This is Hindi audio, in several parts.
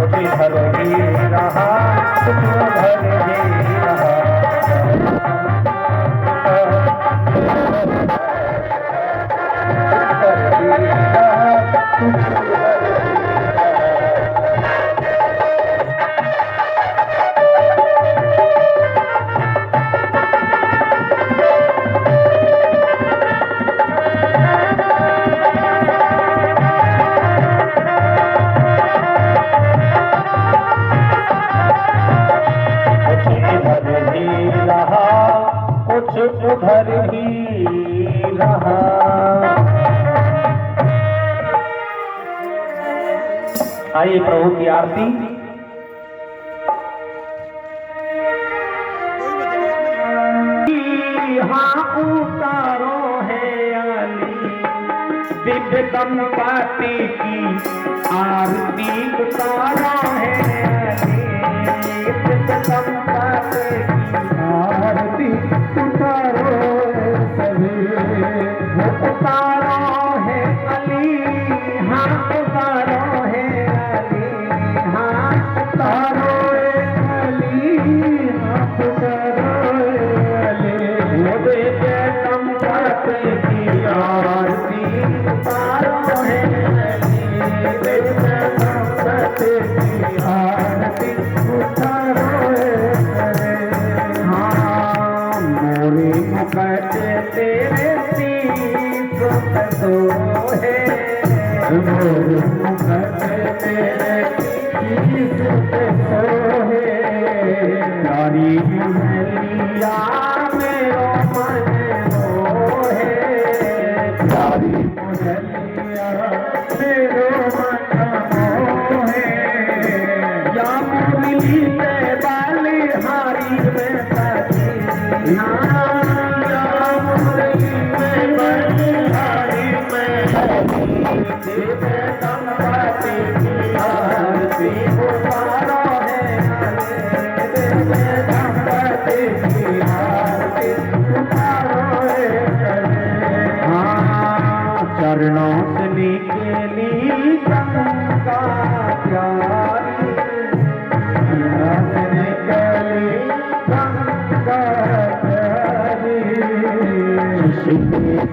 कुछ घर ही रहा, कुछ घर ही रहा। उधर ही रहा। आइए प्रभु की आरती। हाँ उतारो है अली दिव्य दंपति की आरती, उतारो है अली दिव्य दंपति की आरती, उतारो सभी उतारो है अली। हाँ उतारो है अली, हाँ उतारो अली, हाँ उतारो अली। वो दिव्य दंपति की आरती, उतारो है अली दिव्य दंपति की आरती, उतारो मुकट तेरे शीश तो है, मोर मुकट तेरे शीश तो है। नारी मुरलिया मेरो मन मोहे, नारी मुरलिया मेरो मन मोहे। या मुरली से बालिहारी में सजी, चरणों से निकली गंगा प्यारी, निकली गंगा प्यारी।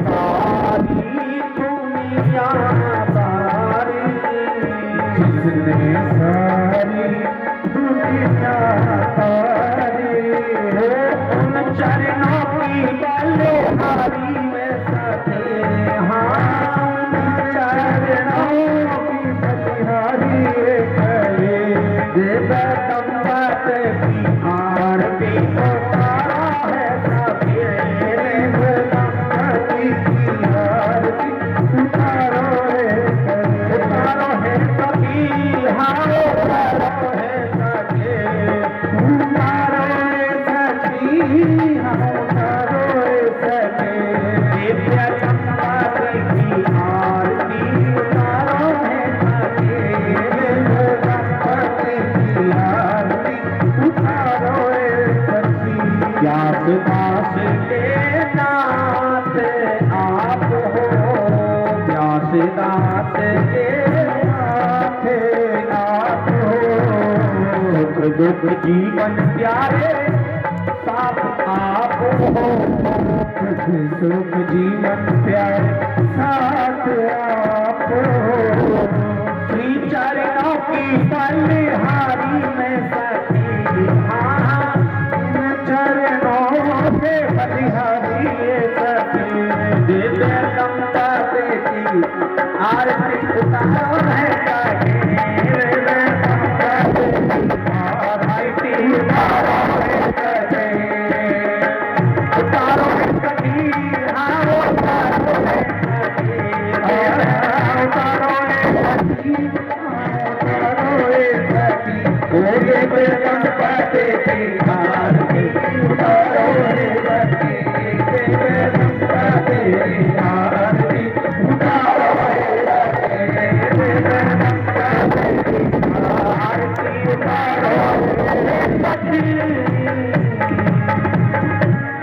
सारी दुनिया तारी, जिसने सारी दुनिया तारी, उन चरणों की बलिहारी में सके। हाँ चरणों की बलिहारी करे, दिव्य दंपति की आरती, उतारा है सभी दिव्य दंपति की आरती, उतारो है सभी। हाँ उतारो है सभी, उतारो है सभी, हाँ उतारो है सभी। दिव्य दंपति की आरती, उतारो है सभी दिव्य दंपति की आरती, उतारो है सभी। व्यास दास के नाथ आप हो, व्यास दास के नाथ आप हो। सुख दुख जीवन प्यारे साथ आप हो, सुख जीवन प्यारे साथ आप हो। श्री चरणों की बलिहारी में सखी, हाँ इन चरणों के बलिहारी सखी। दिव्य दंपति की आरती, उतारो है सखी दिव्य दंपति की आरती, उतारो है सखी, उतारो है सखी। हाँ उतारो है सखी, उतारो है सखी, उतारो है सखी। दिव्य दंपति की आरती, उतारो है सखी दिव्य दंपति की आरती, उतारो है सखी दिव्य दंपति की आरती, उतारो है सखी।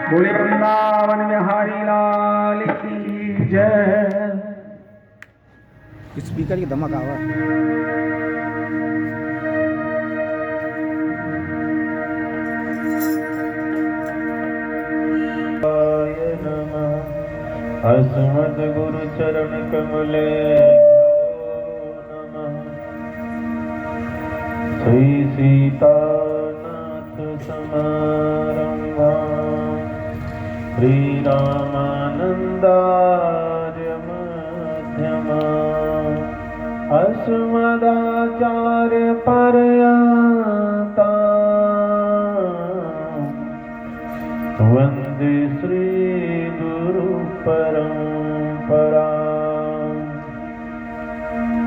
बोले वृंदावन बिहारी लाल की जय। स्पीकर की धमक आवा। भोले नमः। श्री सीतानाथ समारंभां श्री रामानंदार्य मध्यमाम् अस्मदाचार्य पर्यन्ताम् वन्दे श्री गुरु परम्पराम्।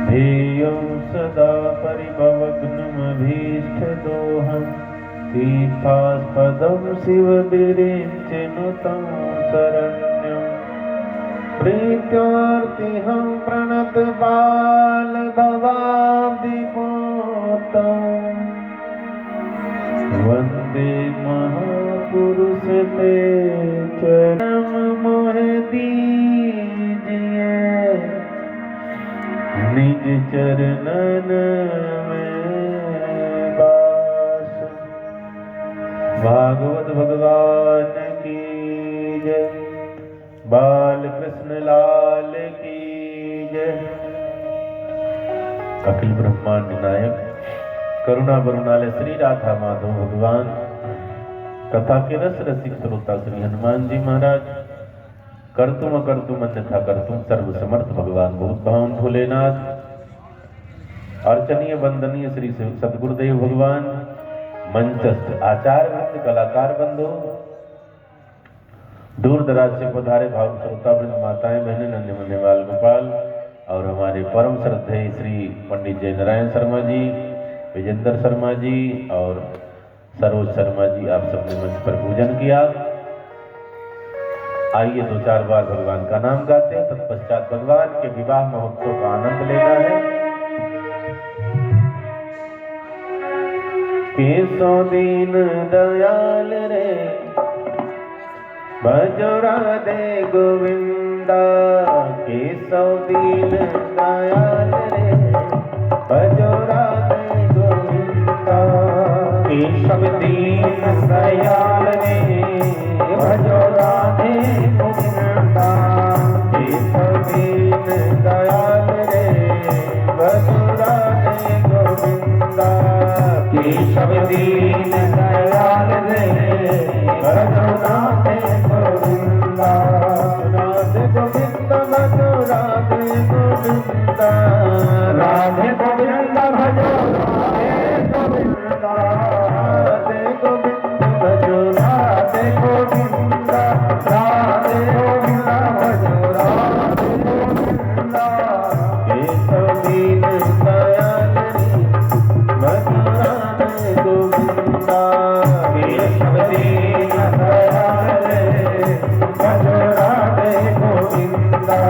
ध्येयं सदा परिभवग्नमभीष्टदोहम् तीर्थास्पदं शिवविरिञ्चिनुतं शरण्यम्। प्रीत्यार्तिहं प्रणतबालभवाब्धिपोतम् वन्दे महापुरुष ते चरणं मोह दीजिए निज चरणन में वास। भागवत भगवान की जय। बाल कृष्ण लाल की जय। अखिल ब्रह्मांड नायक करुणा वरुणालय श्री राधा माधव भगवान कथा के रस रसिक श्रोता श्री हनुमान जी महाराज कर्तुम अकर्तुम अन्यथा कर्तुम सर्व समर्थ भगवान भूत भावन भोलेनाथ अर्चनीय वंदनीय श्री सदगुरुदेव भगवान मंचस्थ आचार्य वृंद कलाकार बंधु दूर दराज से पधारे भाव श्रोता वृंद माताएं बहनें नन्हे मुन्ने बाल गोपाल और हमारे परम श्रद्धेय श्री पंडित जय नारायण शर्मा जी विजेंद्र शर्मा जी और सरोज शर्मा जी आप सबने मंच पर पूजन किया। आइए दो चार बार भगवान का नाम गाते हैं तत्पश्चात भगवान के विवाह महोत्सव का आनंद लेना है। केसो दीन दयाल रे भजो राधे गोविंदा। केसो दीन दयाल रे भजो राधे गोविंदा। केशव दीन दयाल रे भजो राधे गोविंदा। केशव दीन दयाल रे भजो राधे गोविंदा। केशव दीन दयाल रे भजो राधे गोविंदा। राधे गोविंद भजो राधे गोविंदा। राधे गोविंद भजो राधे गोविंदा। राधे गोविंद भजो राधे गोविंदा। राधे गोविंद भजो राधे गोविंदा। केशव दीन दयाल रे भजो राधे गोविंदा। केशव दीन दयाल रे भजो राधे गोविंदा।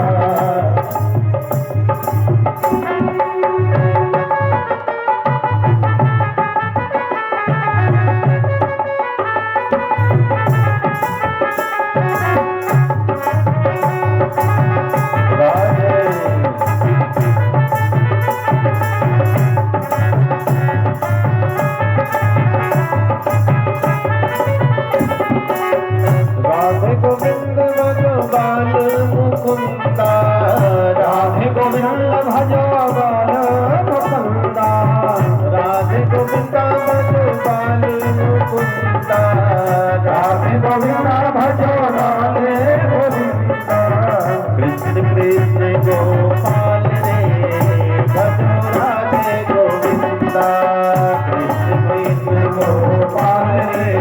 राधे गोविंद भजो बाल मुकुंदा। राधे गोविंद भजो बाल मुकुंदा। राधे गोविंद भजो बाल मुकुंदा। राधे गोविंद भजो राधे गोविंदा। कृष्ण कृष्ण गोपाल रे भजो राधे गोविंदा। कृष्ण कृष्ण गोपाल रे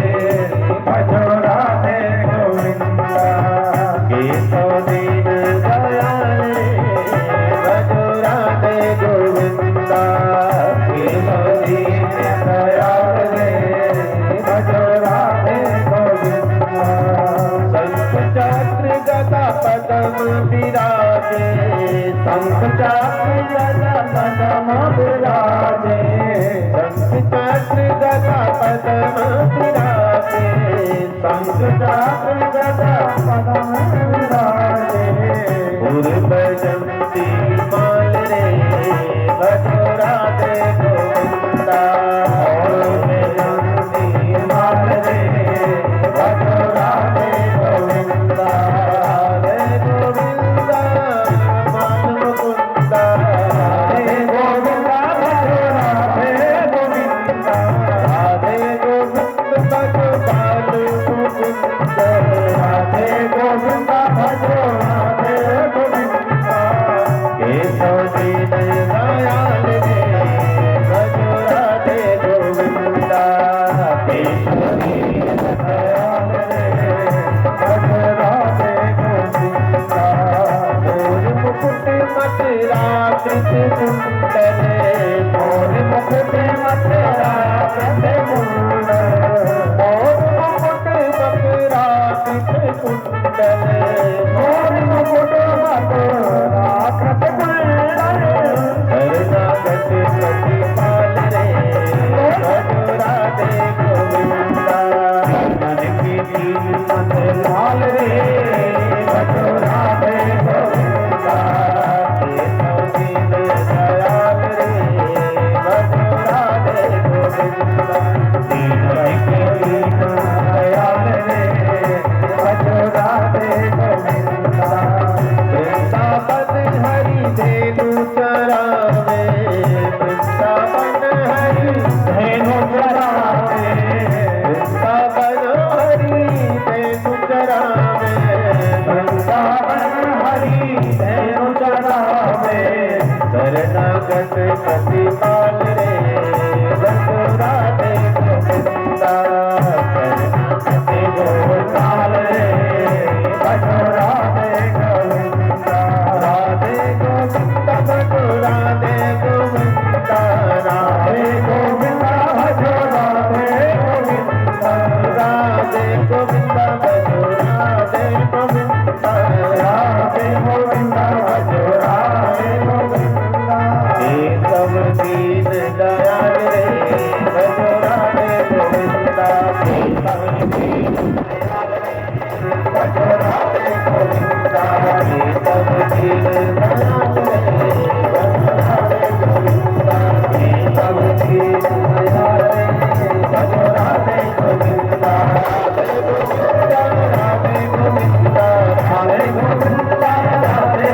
भजो राधे गोविंदा। केशव दीन दयाल रे भजो राधे गोविंदा। केशव दीन दयाल रे भजो राधे गोविंदा। शंख चक्र गदा पद्म विराजे। शंख चक्र गदा पद्म विराजे। शंख चक्र गदा पद्म विराजे। शंख चक्र गदा पद्म विराजे। पूर्वजंती माल रे भजो राधे गोविंदा। पूर्वजंती माल रे भजो राधे गोविंदा। राधे गोविंदा माल दीन दयाल रे भजो राधे गोविंदा सब दीन दयाल रे भजो राधे गोविंदा सब दीन दयाल रे भजो राधे गोविंदा सब दीन दयाल रे भजो राधे गोविंदा राधे गोविंदा राधे गोविंदा राधे गोविंदा राधे गोविंदा राधे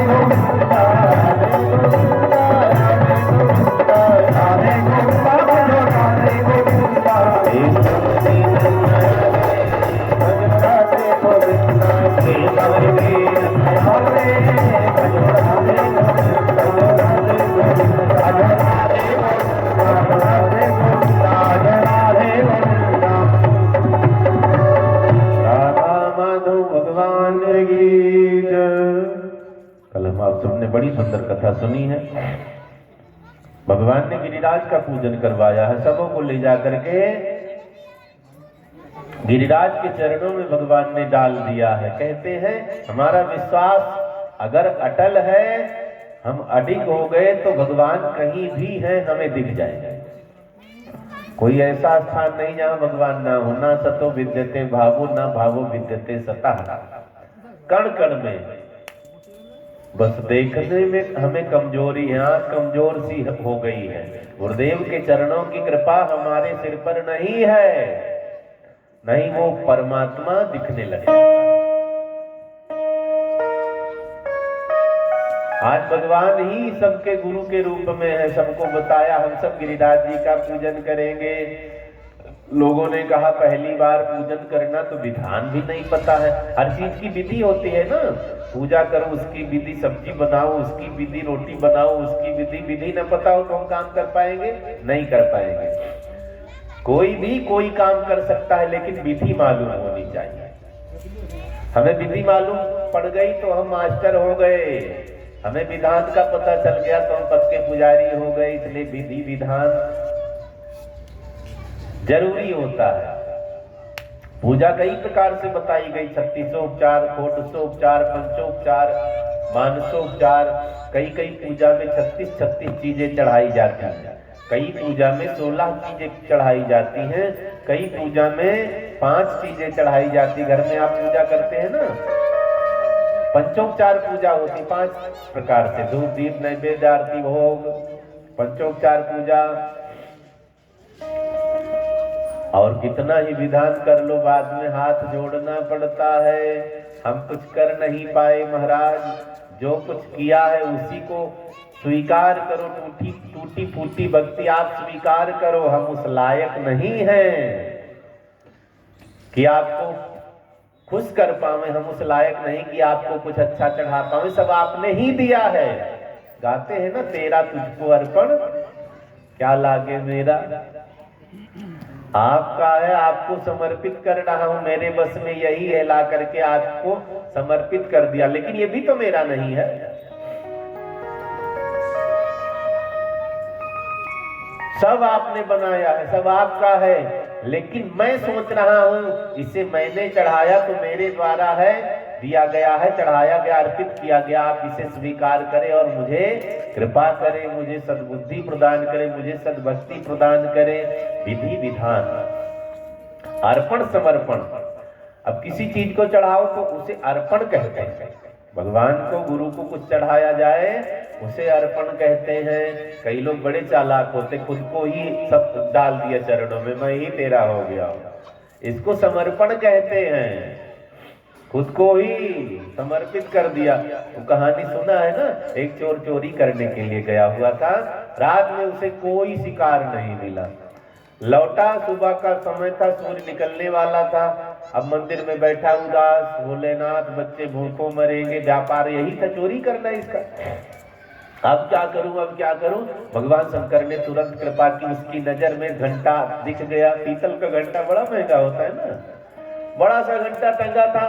गोविंदा राधे गोविंदा राधे गोविंदा भजो राधे गोविंदा सब दीन दयाल रे भजो राधे गोविंदा सब दीन दयाल रे भजो राधे गोविंदा राधे गोविंदा राधे गोविंदा राधे गोविंदा राधे गोविंदा। राधा माधव भगवान की जय। कल हम आप सबने बड़ी सुंदर कथा सुनी है। भगवान ने गिरिराज का पूजन करवाया है, सबों को ले जाकर के गिरिराज के चरणों में भगवान ने डाल दिया है। कहते हैं हमारा विश्वास अगर अटल है, हम अडिग हो गए तो भगवान कहीं भी है हमें दिख जाएगा। कोई ऐसा स्थान नहीं जहां भगवान ना हो। ना सतो विद्यते भावो ना भावो विद्यते सतः। कण कण में बस देखने में हमें कमजोरी है, आंख कमजोर सी हो गई है। गुरुदेव के चरणों की कृपा हमारे सिर पर नहीं है, नहीं वो परमात्मा दिखने लगे। आज भगवान ही सबके गुरु के रूप में है, सबको बताया। हम सब गिरिराज जी का पूजन करेंगे। लोगों ने कहा पहली बार पूजन करना तो विधान भी नहीं पता है। हर चीज की विधि होती है ना, पूजा करो उसकी विधि, सब्जी बनाओ उसकी विधि, रोटी बनाओ उसकी विधि। विधि न पता हो तो हम काम कर पाएंगे? नहीं कर पाएंगे। कोई भी कोई काम कर सकता है, लेकिन विधि मालूम होनी चाहिए। हमें विधि मालूम पड़ गई तो हम मास्टर हो गए। हमें विधान का पता चल गया तो हम पद के पुजारी हो गए। इसलिए विधि विधान जरूरी होता है। पूजा कई प्रकार से बताई गई, 36उपचार, षोडशोपचार, पंचोपचार, मानसोपचार। कई पूजा में 36 चीजें चढ़ाई जाती हैं। कई पूजा में 16 चीजें चढ़ाई जाती हैं। कई पूजा में 5 चीजें चढ़ाई जाती। घर में आप पूजा करते हैं ना, पंचोपचार पूजा होती 5 प्रकार से, धूप दीप नैवेद्य आरती भोग, पंचोपचार पूजा। और कितना ही विधान कर लो, बाद में हाथ जोड़ना पड़ता है। हम कुछ कर नहीं पाए महाराज, जो कुछ किया है उसी को स्वीकार करो। टूटी फूटी भक्ति आप स्वीकार करो। हम उस लायक नहीं हैं कि आपको खुश कर पावे, हम उस लायक नहीं कि आपको कुछ अच्छा चढ़ा पावे। सब आपने ही दिया है। गाते हैं ना, तेरा तुझको अर्पण क्या लागे मेरा। आपका है, आपको समर्पित कर रहा हूं। मेरे बस में यही है, ला करके आपको समर्पित कर दिया। लेकिन ये भी तो मेरा नहीं है। सब आपने बनाया है, सब आपका है। लेकिन मैं सोच रहा हूं इसे मैंने चढ़ाया तो मेरे द्वारा है, दिया गया है, चढ़ाया गया, अर्पित किया गया। आप इसे स्वीकार करें और मुझे कृपा करें, मुझे सद्बुद्धि प्रदान करें, मुझे सद्भक्ति प्रदान करें। विधि विधान, अर्पण समर्पण। अब किसी चीज को चढ़ाओ तो उसे अर्पण कहते हैं। भगवान को, गुरु को कुछ चढ़ाया जाए उसे अर्पण कहते हैं। कई लोग बड़े चालाक होते, खुद को ही सब डाल दिया चरणों में, मैं ही तेरा हो गया। इसको समर्पण कहते हैं। खुद को ही समर्पित कर दिया। तो कहानी सुना है ना, एक चोर चोरी करने के लिए गया हुआ था। रात में उसे कोई शिकार नहीं मिला। लौटा, सुबह का समय था, सूर्य निकलने वाला था। अब मंदिर में बैठा उदास, भोलेनाथ बच्चे भूखों मरेंगे, व्यापार यही था, चोरी करना इसका। अब क्या करूं, अब क्या करूं। भगवान शंकर ने तुरंत कृपा की, उसकी नजर में घंटा दिख गया। पीतल का घंटा बड़ा महंगा होता है ना, बड़ा सा घंटा टंगा था।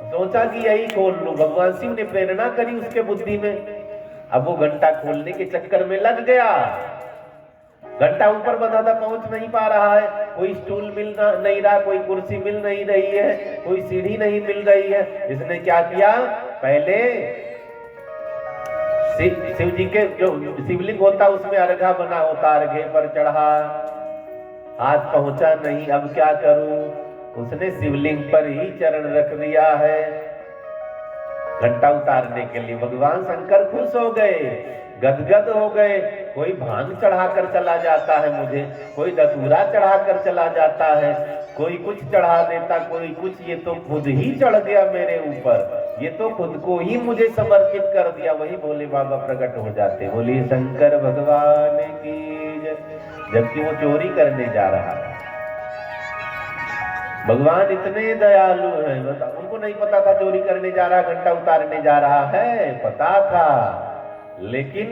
सोचा कि यही खोल लूं। भगवान शिव ने प्रेरणा करी उसके बुद्धि में। अब वो घंटा खोलने के चक्कर में लग गया। घंटा ऊपर बंधा था, पहुंच नहीं पा रहा है। कोई स्टूल मिल नहीं रहा, कोई कुर्सी मिल नहीं रही है, कोई सीढ़ी नहीं मिल रही है। इसने क्या किया, पहले शिव जी के जो शिवलिंग होता उसमें अर्घा बना होता, अर्घे पर चढ़ा, हाथ पहुंचा नहीं, अब क्या करूं? उसने शिवलिंग पर ही चरण रख दिया है घंटा उतारने के लिए। भगवान शंकर खुश हो गए, गदगद हो गए। कोई भांग चढ़ाकर चला जाता है मुझे, कोई धतूरा चढ़ाकर चला जाता है, कोई कुछ चढ़ा देता, कोई कुछ, ये तो खुद ही चढ़ गया मेरे ऊपर, ये तो खुद को ही मुझे समर्पित कर दिया। वही भोले बाबा प्रकट हो जाते, बोलिए शंकर भगवान की जय। जबकि वो चोरी करने जा रहा है। भगवान इतने दयालु हैं, उनको नहीं पता था चोरी करने जा रहा, घंटा उतारने जा रहा है, पता था, लेकिन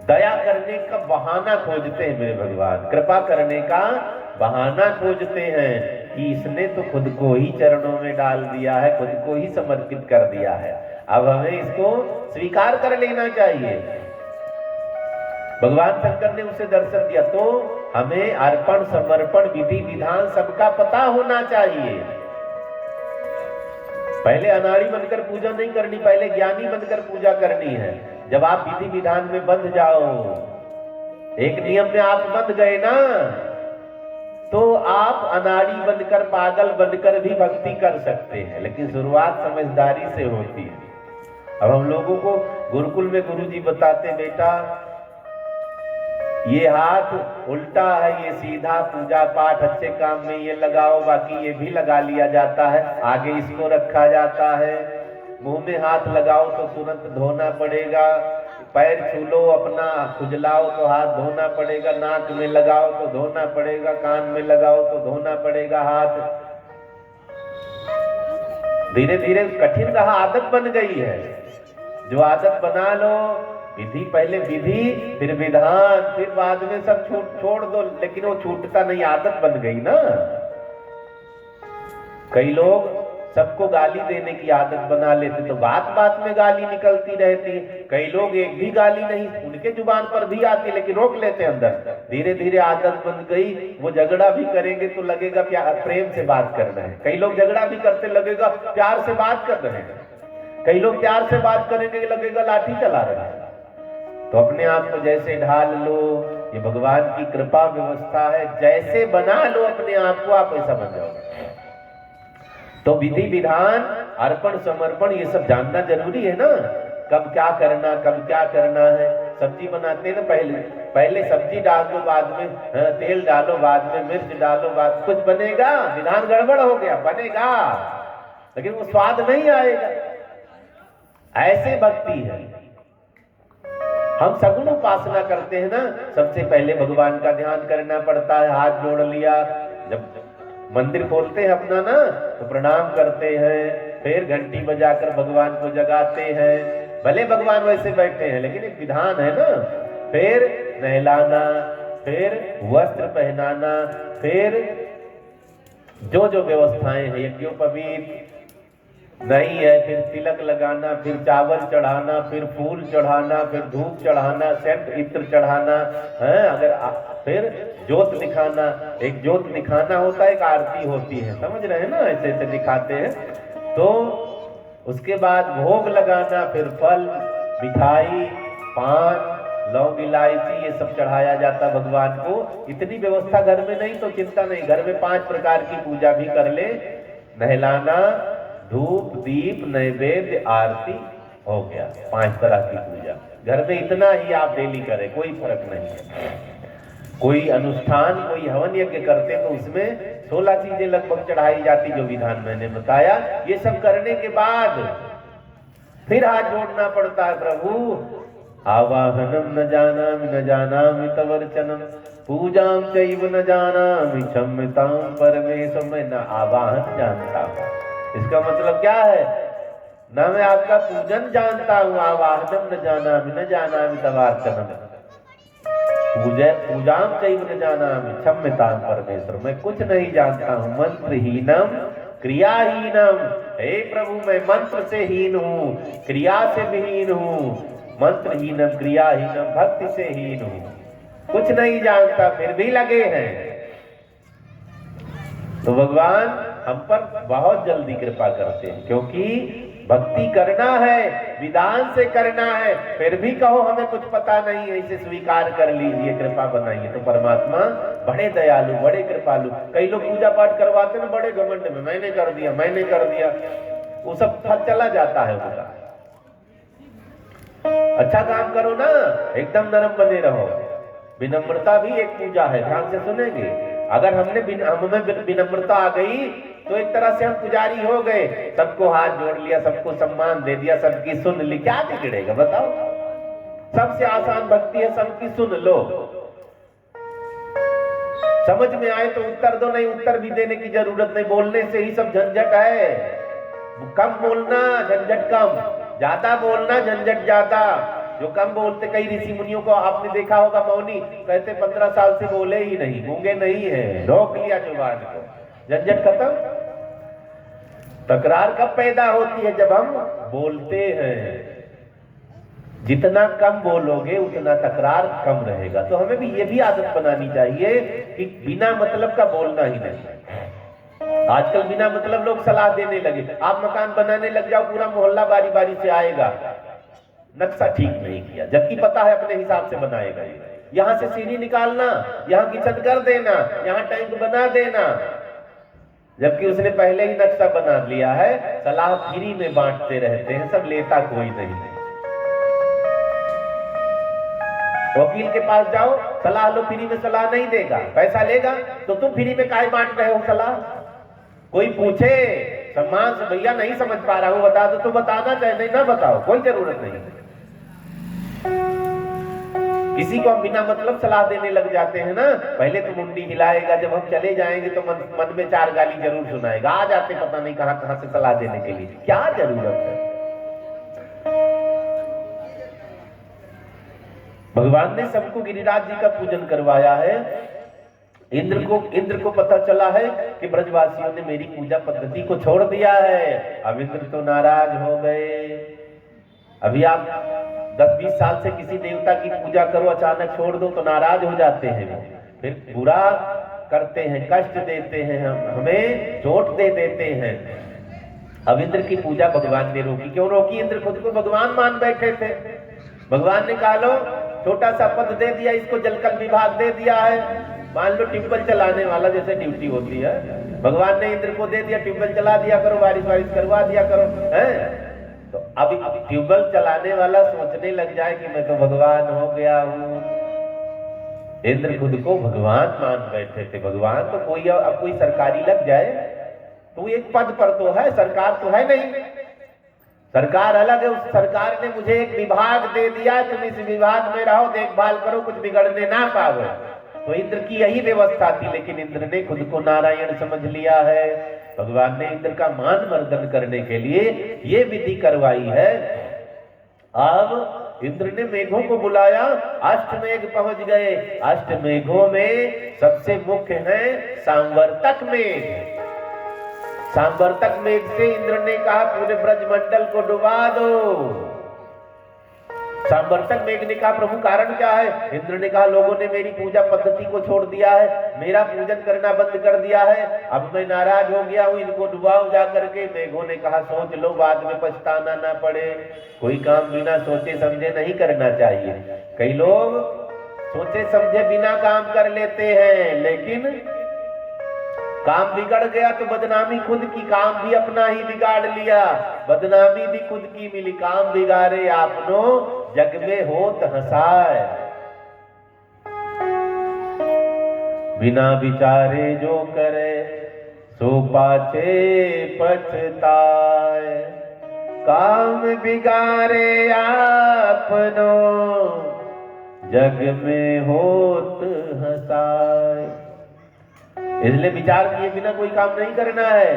दया करने का बहाना खोजते हैं मेरे भगवान, कृपा करने का बहाना खोजते हैं कि इसने तो खुद को ही चरणों में डाल दिया है, खुद को ही समर्पित कर दिया है, अब हमें इसको स्वीकार कर लेना चाहिए। भगवान शंकर ने उसे दर्शन दिया, तो हमें अर्पण समर्पण विधि विधान सबका पता होना चाहिए। पहले अनाड़ी बनकर पूजा नहीं करनी, पहले ज्ञानी बनकर पूजा करनी है। जब आप विधि विधान में बंध जाओ, एक नियम में आप बंध गए ना, तो आप अनाड़ी बनकर पागल बनकर भी भक्ति कर सकते हैं, लेकिन शुरुआत समझदारी से होती है। अब हम लोगों को गुरुकुल में गुरुजी बताते, बेटा ये हाथ उल्टा है, ये सीधा, पूजा पाठ अच्छे काम में ये लगाओ, बाकी ये भी लगा लिया जाता है, आगे इसको रखा जाता है। मुंह में हाथ लगाओ तो तुरंत धोना पड़ेगा, पैर छू लो अपना, खुजलाओ तो हाथ धोना पड़ेगा, नाक में लगाओ तो धोना पड़ेगा, कान में लगाओ तो धोना पड़ेगा हाथ। धीरे धीरे कठिन रहा, आदत बन गई है। जो आदत बना लो, विधि पहले विधि फिर विधान, फिर बाद में सब छोड़ दो, लेकिन वो छूटता नहीं, आदत बन गई ना। कई लोग सबको गाली देने की आदत बना लेते, तो बात बात में गाली निकलती रहती है। कई लोग एक भी गाली नहीं उनके जुबान पर भी आती, लेकिन रोक लेते अंदर। धीरे धीरे आदत बन गई, वो झगड़ा भी करेंगे तो लगेगा प्यार प्रेम से बात कर रहे हैं, कई लोग झगड़ा भी करते लगेगा प्यार से बात कर रहे हैं, कई लोग प्यार से बात करेंगे लगेगा लाठी चला रहे हैं। तो अपने आप को जैसे ढाल लो, ये भगवान की कृपा व्यवस्था है, जैसे बना लो अपने आप को, आप ऐसा बन जाओ। तो विधि विधान अर्पण समर्पण ये सब जानना जरूरी है ना, कब क्या करना, कब क्या करना है। सब्जी बनाते हैं ना, पहले सब्जी डाल दो, बाद में तेल डालो, बाद में मिर्च डालो, बाद कुछ बनेगा, विधान गड़बड़ हो गया, बनेगा लेकिन वो स्वाद नहीं आएगा। ऐसे भक्ति है। हम सगुण उपासना करते हैं ना, सबसे पहले भगवान का ध्यान करना पड़ता है, हाथ जोड़ लिया, जब मंदिर खोलते हैं अपना ना तो प्रणाम करते हैं, फिर घंटी बजाकर भगवान को जगाते हैं। भले भगवान वैसे बैठे हैं, लेकिन एक विधान है ना। फिर नहलाना, फिर वस्त्र पहनाना, फिर जो जो व्यवस्थाएं हैं, यज्ञोपवीत नहीं है, फिर तिलक लगाना, फिर चावल चढ़ाना, फिर फूल चढ़ाना, फिर धूप चढ़ाना, सेंट इत्र चढ़ाना है, अगर फिर ज्योत दिखाना। एक ज्योत दिखाना होता है, एक आरती होती है, समझ रहे हैं ना, ऐसे ऐसे दिखाते हैं। तो उसके बाद भोग लगाना, फिर फल, मिठाई, पान, लौंग, इलायची, ये सब चढ़ाया जाता भगवान को। इतनी व्यवस्था घर में नहीं तो चिंता नहीं, घर में 5 प्रकार की पूजा भी कर ले। नहलाना, धूप, दीप, नैवेद्य, आरती, हो गया 5 तरह की पूजा। घर में इतना ही आप डेली करें, कोई फर्क नहीं है। कोई अनुष्ठान, कोई हवन यज्ञ करते तो उसमें 16 चीजें लगभग चढ़ाई जाती, जो विधान मैंने बताया। ये सब करने के बाद फिर हाथ जोड़ना पड़ता है, प्रभु आवाहनम न जानामि तवर्चनम, पूजाम चैव न जानामि क्षम्यताम परमेश्वर। मैं न आवाहन जानता हूँ, इसका मतलब क्या है, न मैं आपका पूजन जानता हूँ, आवाहनम न जानामि तवार्चनम, पूजाम चैव न जानामि क्षम्यताम परमेश्वर। मैं कुछ नहीं जानता हूँ, मंत्रहीनम क्रियाहीनम। हे प्रभु, मैं मंत्र से हीन हूँ, क्रिया से विहीन हूँ, मंत्रहीनम क्रियाहीनम, भक्ति से हीन हूँ, कुछ नहीं जानता, फिर भी लगे हैं। तो भगवान हम पर बहुत जल्दी कृपा करते हैं, क्योंकि भक्ति करना है, विधान से करना है, फिर भी कहो हमें कुछ पता नहीं है, इसे स्वीकार कर लीजिए, कृपा बनाइए। तो परमात्मा बड़े दयालु, बड़े कृपालु। कई लोग पूजा पाठ करवाते हैं बड़े घमंड में, मैंने कर दिया, मैंने कर दिया, वो सब फल चला जाता है उनका। अच्छा काम करो ना, एकदम नरम बने रहो। विनम्रता भी एक पूजा है, ध्यान से सुनेंगे। अगर हमें विनम्रता आ गई तो एक तरह से हम पुजारी हो गए, सबको हाथ जोड़ लिया, सबको सम्मान दे दिया, सबकी सुन ली, क्या बिगड़ेगा बताओ। सबसे आसान भक्ति है सबकी सुन लो, समझ में आए तो उत्तर दो, नहीं उत्तर भी देने की जरूरत नहीं, बोलने से ही सब झंझट है। कम बोलना झंझट कम, ज्यादा बोलना झंझट ज्यादा। जो कम बोलते, कई ऋषि मुनियों को आपने देखा होगा, मौनी कहते 15 साल से बोले ही नहीं, गूंगे नहीं है, रोक लिया जुबान को, झंझट खत्म। तकरार कब पैदा होती है? जब हम बोलते हैं। जितना कम बोलोगे उतना तकरार कम रहेगा। तो हमें भी ये भी आदत बनानी चाहिए कि बिना मतलब का बोलना ही नहीं। आजकल बिना मतलब लोग सलाह देने लगे, आप मकान बनाने लग जाओ, पूरा मोहल्ला बारी बारी से आएगा, नक्शा ठीक नहीं किया, जबकि पता है अपने हिसाब से बनाएगा। यहां से सीढ़ी निकालना, यहां किचन कर देना, यहां टैंक बना देना, जबकि उसने पहले ही नक्शा बना लिया है। सलाह फ्री में बांटते रहते हैं, सब लेता कोई नहीं। वकील के पास जाओ, सलाह लो, फ्री में सलाह नहीं देगा, पैसा लेगा, तो तुम फ्री में काहे बांट रहे हो सलाह? कोई पूछे सम्मान से, भैया नहीं समझ पा रहा हूं बता दो, तो बताना चाहे, नहीं ना बताओ, कोई जरूरत नहीं। किसी को हम बिना मतलब सलाह देने लग जाते हैं ना, पहले तो मुंडी हिलाएगा, जब हम चले जाएंगे तो मन में 4 गाली जरूर सुनाएगा। आ जाते पता नहीं कहां कहां से सलाह देने के लिए, क्या जरूरत है? भगवान ने सबको गिरिराज जी का पूजन करवाया है। इंद्र को पता चला है कि ब्रजवासियों ने मेरी पूजा पद्धति को छोड़ दिया है। अब इंद्र तो नाराज हो गए। अभी आप 10-20 साल से किसी देवता की पूजा करो, अचानक छोड़ दो तो नाराज हो जाते हैं, फिर बुरा करते हैं, कष्ट देते हैं, हमें चोट दे देते हैं। अब इंद्र की पूजा भगवान ने रोकी। क्यों रोकी? इंद्र खुद को भगवान मान बैठे थे। भगवान ने कहा लो छोटा सा पद दे दिया, इसको जलकल विभाग दे दिया है, मान लो ट्यूबवेल चलाने वाला जैसे ड्यूटी होती है, भगवान ने इंद्र को दे दिया, ट्यूबवेल चला दिया करो, बारिश करवा दिया करो, है? तो अब ट्यूबवेल चलाने वाला सोचने लग जाए कि मैं तो भगवान हो गया हूं। इंद्र खुद को भगवान मान बैठे थे। भगवान तो कोई, अब कोई सरकारी लग जाए तो एक पद पर तो है, सरकार तो है नहीं, सरकार अलग है। उस सरकार ने मुझे एक विभाग दे दिया, तुम इस विभाग में रहो, देखभाल करो, कुछ बिगड़ने ना पाओ। तो इंद्र की यही व्यवस्था थी, लेकिन इंद्र ने खुद को नारायण समझ लिया है। भगवान ने इंद्र का मान मर्दन करने के लिए ये विधि करवाई है। अब इंद्र ने मेघों को बुलाया, अष्टमेघ पहुंच गए। अष्टमेघों में सबसे मुख्य है सांवर्तक मेघ। सांवर्तक मेघ से इंद्र ने कहा पूरे ब्रजमंडल को डुबा दो। सांवर्तक मेघ ने कहा प्रभु कारण क्या है? इंद्र ने कहा लोगों ने मेरी पूजा पद्धति को छोड़ दिया है, मेरा पूजन करना बंद कर दिया है, अब मैं नाराज हो गया हूं, इनको डुबाओ जा करके। मेघों ने कहा सोच लो, बाद में पछताना ना पड़े। कोई काम बिना सोचे समझे नहीं करना चाहिए। कई लोग सोचे समझे बिना काम कर लेते हैं, लेकिन काम बिगड़ गया तो बदनामी खुद की, काम भी अपना ही बिगाड़ लिया, बदनामी भी खुद की मिली। काम बिगाड़े आपनो जग में होत हंसाए, बिना विचारे जो करे सो पाछे पछताए। काम बिगाड़े आपनो जग में होत हंसाए। इसलिए विचार किए बिना कोई काम नहीं करना है।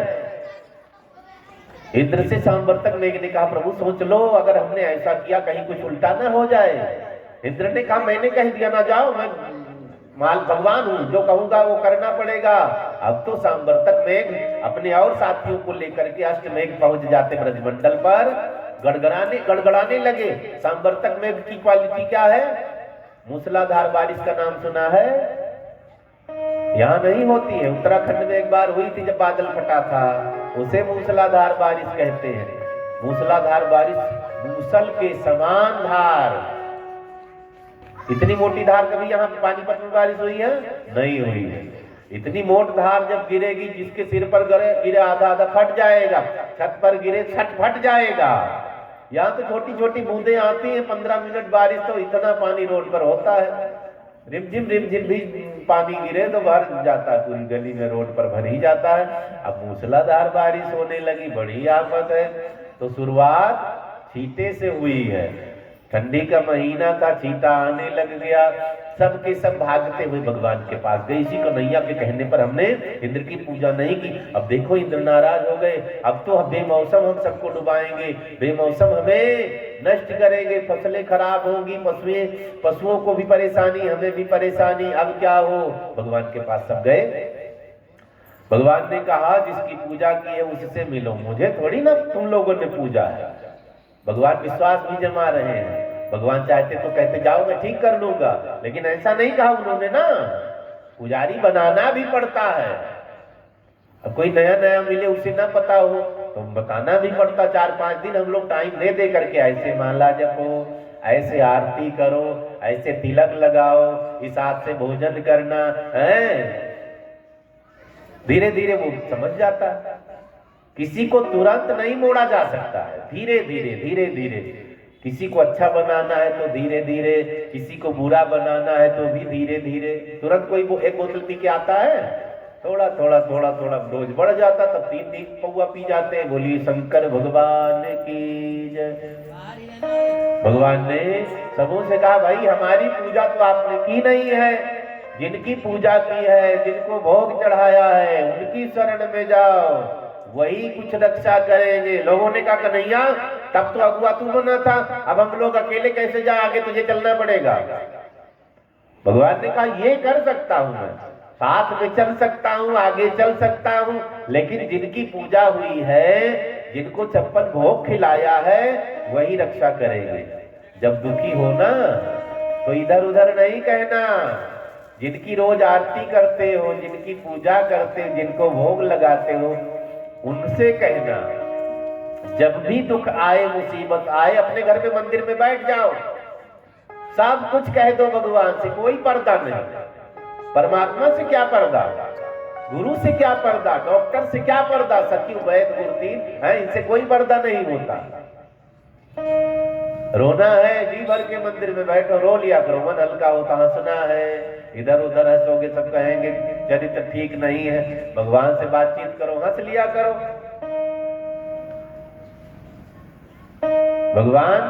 इंद्र से सांवर्तक मेघ ने कहा प्रभु सोच लो, अगर हमने ऐसा किया कहीं कुछ उल्टा ना हो जाए। इंद्र ने कहा मैंने कह दिया ना जाओ, मैं माल भगवान हूं, जो कहूंगा वो करना पड़ेगा। अब तो सांवर्तक मेघ अपने और साथियों को लेकर के अष्टमेघ पहुंच जाते ब्रजमंडल पर, गड़गड़ाने लगे। सांवर्तक मेघ की क्वालिटी क्या है? मूसलाधार बारिश का नाम सुना है? यहाँ नहीं होती है, उत्तराखंड में एक बार हुई थी जब बादल फटा था, उसे मूसलाधार बारिश कहते हैं। मूसलाधार बारिश, मूसल के समान धार। इतनी मोटी धार कभी यहाँ पानीपत में बारिश हुई है? नहीं हुई है। इतनी मोट धार जब गिरेगी, जिसके सिर पर गिरे आधा आधा फट जाएगा, छत पर गिरे छत फट जाएगा। यहाँ तो छोटी छोटी बूंदें आती हैं, 15 मिनट बारिश तो इतना पानी रोड पर होता है। रिमझिम भी पानी गिरे तो भर जाता है, पूरी गली में रोड पर भर ही जाता है। अब मूसलाधार बारिश होने लगी, बड़ी आफत है। तो शुरुआत छींटे से हुई है। ठंडी का महीना था, छींटा आने लग गया, सबके सब भागते हुए भगवान के पास गए। इसी कन्हैया के कहने पर हमने इंद्र की पूजा नहीं की। अब देखो इंद्र नाराज हो गए, अब तो बेमौसम हम सबको डुबाएंगे, बेमौसम हमें नष्ट करेंगे, फसलें खराब होंगी, पशुओं को भी परेशानी, हमें भी परेशानी। अब क्या हो? भगवान के पास सब गए। भगवान ने कहा जिसकी पूजा की है उससे मिलो, मुझे थोड़ी ना तुम लोगों ने पूजा है। भगवान विश्वास भी जमा रहे हैं। भगवान चाहते तो कहते जाओ मैं ठीक कर लूंगा, लेकिन ऐसा नहीं कहा उन्होंने ना। पुजारी बनाना भी पड़ता है। अब कोई नया नया मिले, उसे ना पता हो तो बताना भी पड़ता। 4-5 दिन हम लोग टाइम दे दे करके ऐसे माला जपो, ऐसे आरती करो, ऐसे तिलक लगाओ, इस हाथ से भोजन करना है। धीरे धीरे वो समझ जाता है। किसी को तुरंत नहीं मोड़ा जा सकता है, धीरे धीरे। किसी को अच्छा बनाना है तो धीरे धीरे, किसी को बुरा बनाना है तो भी धीरे धीरे। तुरंत कोई वो एक बोतल पी के आता है? थोड़ा थोड़ा डोज बढ़ जाता, तब 3 पौवा पी जाते हैं। बोलिए शंकर भगवान की जय। भगवान ने सबों से कहा भाई हमारी पूजा तो आपने की नहीं है, जिनकी पूजा की है, जिनको भोग चढ़ाया है, उनकी शरण में जाओ, वही कुछ रक्षा करेंगे। लोगों ने कहा कन्हैया तब तो अगुआ तू बना था, अब हम लोग अकेले कैसे जाए, आगे तुझे चलना पड़ेगा। भगवान ने कहा ये कर सकता हूं मैं, साथ में चल सकता हूं, आगे चल सकता हूं, लेकिन जिनकी पूजा हुई है, जिनको 56 भोग खिलाया है, वही रक्षा करेंगे। जब दुखी हो ना तो इधर उधर नहीं कहना। जिनकी रोज आरती करते हो, जिनकी पूजा करते हो, जिनको भोग लगाते हो, उनसे कहना। जब भी दुख आए, मुसीबत आए, अपने घर में मंदिर में बैठ जाओ, सब कुछ कह दो भगवान से, कोई पर्दा नहीं। परमात्मा से क्या पर्दा, गुरु से क्या पर्दा, डॉक्टर से क्या पर्दा, सचिव वैद्य गुरुतीन है, इनसे कोई पर्दा नहीं होता। रोना है जी भर के मंदिर में बैठो, रो लिया करो, मन हल्का होता। हंसना है, इधर उधर हंसोगे सब कहेंगे चरित्र ठीक नहीं है। भगवान से बातचीत करो, हंस लिया करो। भगवान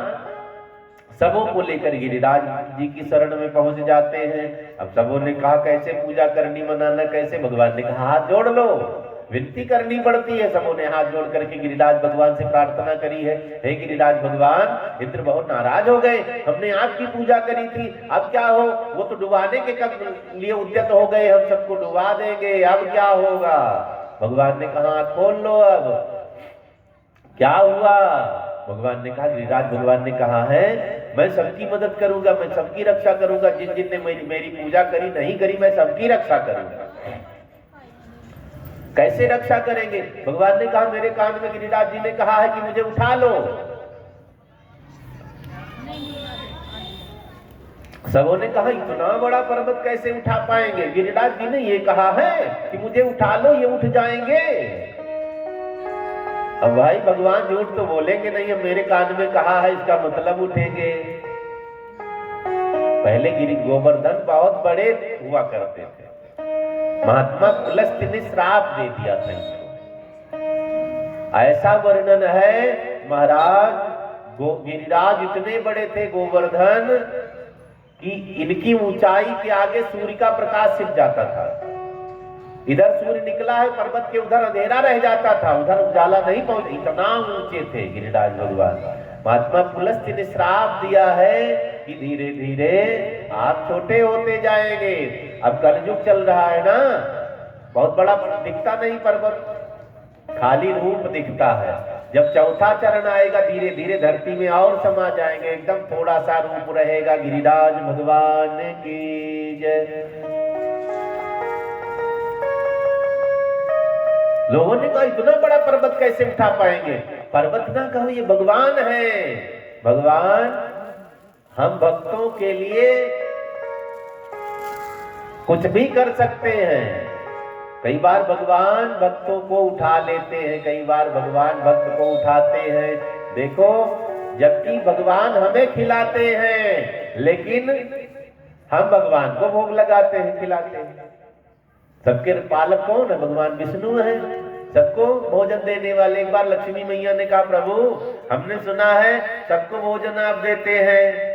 सबों को लेकर गिरिराज जी की शरण में पहुंच जाते हैं। अब सबों ने कहा कैसे पूजा करनी, मनाना कैसे? भगवान ने कहा हाथ जोड़ लो, विनती करनी पड़ती है। सबों ने हाथ जोड़ करके गिरिराज भगवान से प्रार्थना करी है, हे गिरिराज भगवान, इंद्र बहुत नाराज हो गए, हमने आपकी पूजा करी थी, अब क्या हो? वो तो डुबाने के लिए उद्यत हो गए, हम सबको डुबा देंगे, अब क्या होगा? भगवान ने कहा खोल लो, अब क्या हुआ? भगवान ने कहा, गिरिराज भगवान ने कहा है मैं सबकी मदद करूंगा, मैं सबकी रक्षा करूंगा, जिन जिन ने मेरी पूजा करी नहीं करी, मैं सबकी रक्षा करूंगा। कैसे रक्षा करेंगे? भगवान ने कहा मेरे कान में गिरिराज जी ने कहा है कि मुझे उठा लो। सबों ने कहा इतना बड़ा पर्वत कैसे उठा पाएंगे? गिरिराज जी ने ये कहा है कि मुझे उठा लो, ये उठ जाएंगे। अब भाई भगवान झूठ तो बोलेंगे नहीं, अब मेरे कान में कहा है इसका मतलब उठेंगे। पहले गिरि गोवर्धन बहुत बड़े हुआ करते थे, महात्मा पुलस्त्य ने श्राप दे दिया था इनको। ऐसा वर्णन है महाराज गिरिराज इतने बड़े थे गोवर्धन कि इनकी ऊंचाई के आगे सूर्य का प्रकाश छिप जाता था। इधर सूर्य निकला है पर्वत के, उधर अंधेरा रह जाता था, उधर उजाला नहीं पहुंच, इतना ऊंचे थे गिरिराज भगवान। महात्मा पुलस्त्य ने श्राप दिया है कि धीरे धीरे आप छोटे होते जाएंगे। अब कलयुग चल रहा है ना, बहुत बड़ा दिखता नहीं पर्वत, खाली रूप दिखता है। जब चौथा चरण आएगा धीरे धीरे धरती में और समा जाएंगे, एकदम थोड़ा सा रूप रहेगा। गिरिराज भगवान की जय। लोगों ने कहा इतना बड़ा पर्वत कैसे उठा पाएंगे? पर्वत ना कहो, ये भगवान है। भगवान हम भक्तों के लिए कुछ भी कर सकते हैं। कई बार भगवान भक्तों को उठा लेते हैं, कई बार भगवान भक्त को उठाते हैं। देखो, जबकि भगवान हमें खिलाते हैं, लेकिन हम भगवान को भोग लगाते हैं, खिलाते हैं। सबके पालक कौन है? भगवान विष्णु है, सबको भोजन देने वाले। एक बार लक्ष्मी मैया ने कहा, प्रभु हमने सुना है सबको भोजन आप देते हैं।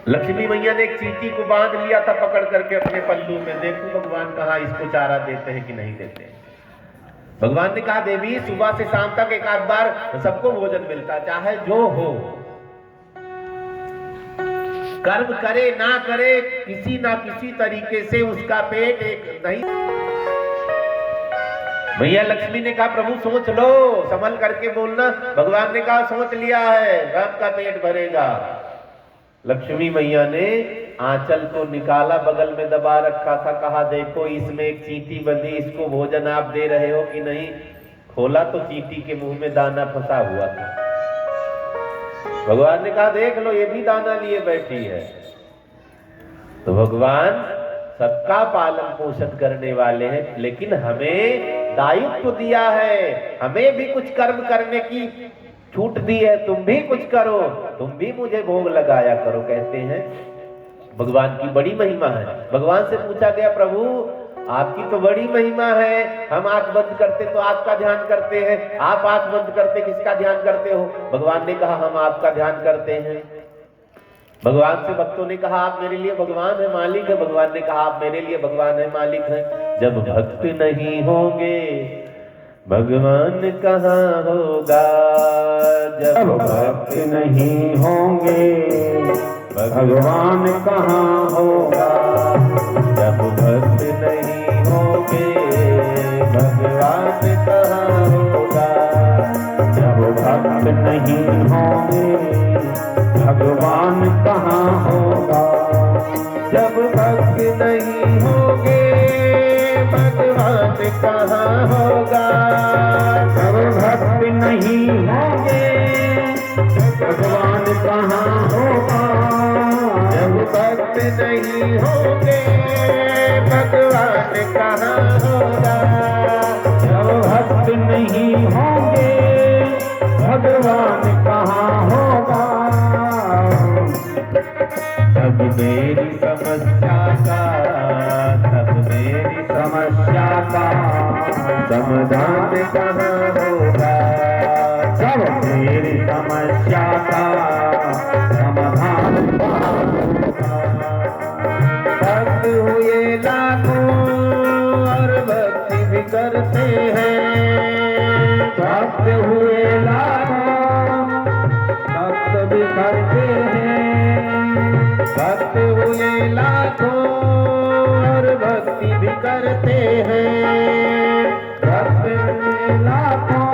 लक्ष्मी मैया ने एक चींटी को बांध लिया था पकड़ करके अपने पल्लू में। देखो भगवान कहाँ इसको चारा देते हैं कि नहीं देते हैं। भगवान ने कहा, देवी सुबह से शाम तक एक आध बार सबको भोजन मिलता, चाहे जो हो। कर्म करे ना करे, किसी ना किसी तरीके से उसका पेट एक नहीं। भैया लक्ष्मी ने कहा, प्रभु सोच लो, संभल करके बोलना। भगवान ने कहा, सोच लिया है, सबका पेट भरेगा। लक्ष्मी मैया ने आंचल को निकाला, बगल में दबा रखा था। कहा, देखो इसमें एक चींटी बंधी, इसको भोजन आप दे रहे हो कि नहीं? खोला तो चींटी के मुंह में दाना फंसा हुआ था। भगवान ने कहा, देख लो, ये भी दाना लिए बैठी है। तो भगवान सबका पालन पोषण करने वाले हैं, लेकिन हमें दायित्व दिया है, हमें भी कुछ कर्म करने की छूट दी है। तुम भी कुछ करो, तुम भी मुझे भोग लगाया करो, कहते हैं। भगवान की बड़ी महिमा है। भगवान से पूछा गया, प्रभु आपकी तो बड़ी महिमा है, हम आंख बंद करते तो आपका ध्यान करते हैं, आप आंख बंद करते किसका ध्यान करते हो? भगवान ने कहा, हम आपका ध्यान करते हैं। भगवान से भक्तों ने कहा, आप मेरे लिए भगवान है, मालिक है। भगवान ने कहा, आप मेरे लिए भगवान है, मालिक है। जब भक्त नहीं होंगे भगवान कहाँ होगा? जब भक्त नहीं होंगे भगवान कहाँ होगा? जब भक्त नहीं होंगे भगवान कहाँ होगा? जब भक्त नहीं होंगे भगवान कहाँ होगा? जब भक्त नहीं होंगे भगवान कहाँ होगा? जब भक्त नहीं होंगे भगवान कहाँ होगा? जब भक्त नहीं होंगे भगवान कहाँ होगा? जब भक्त नहीं होंगे भगवान कहाँ होगा? तब मेरी समस्या का, तब मेरी समस्या का समाधान कहाँ होगा? जब मेरी समस्या का समाधान कहाँ होगा? भक्त हुए लाखों और भक्ति भी करते हैं। भक्त हुए लाखों भक्त भी करते हैं। भक्त हुए लाखों और भक्ति भी करते हैं। भक्त हुए लाखों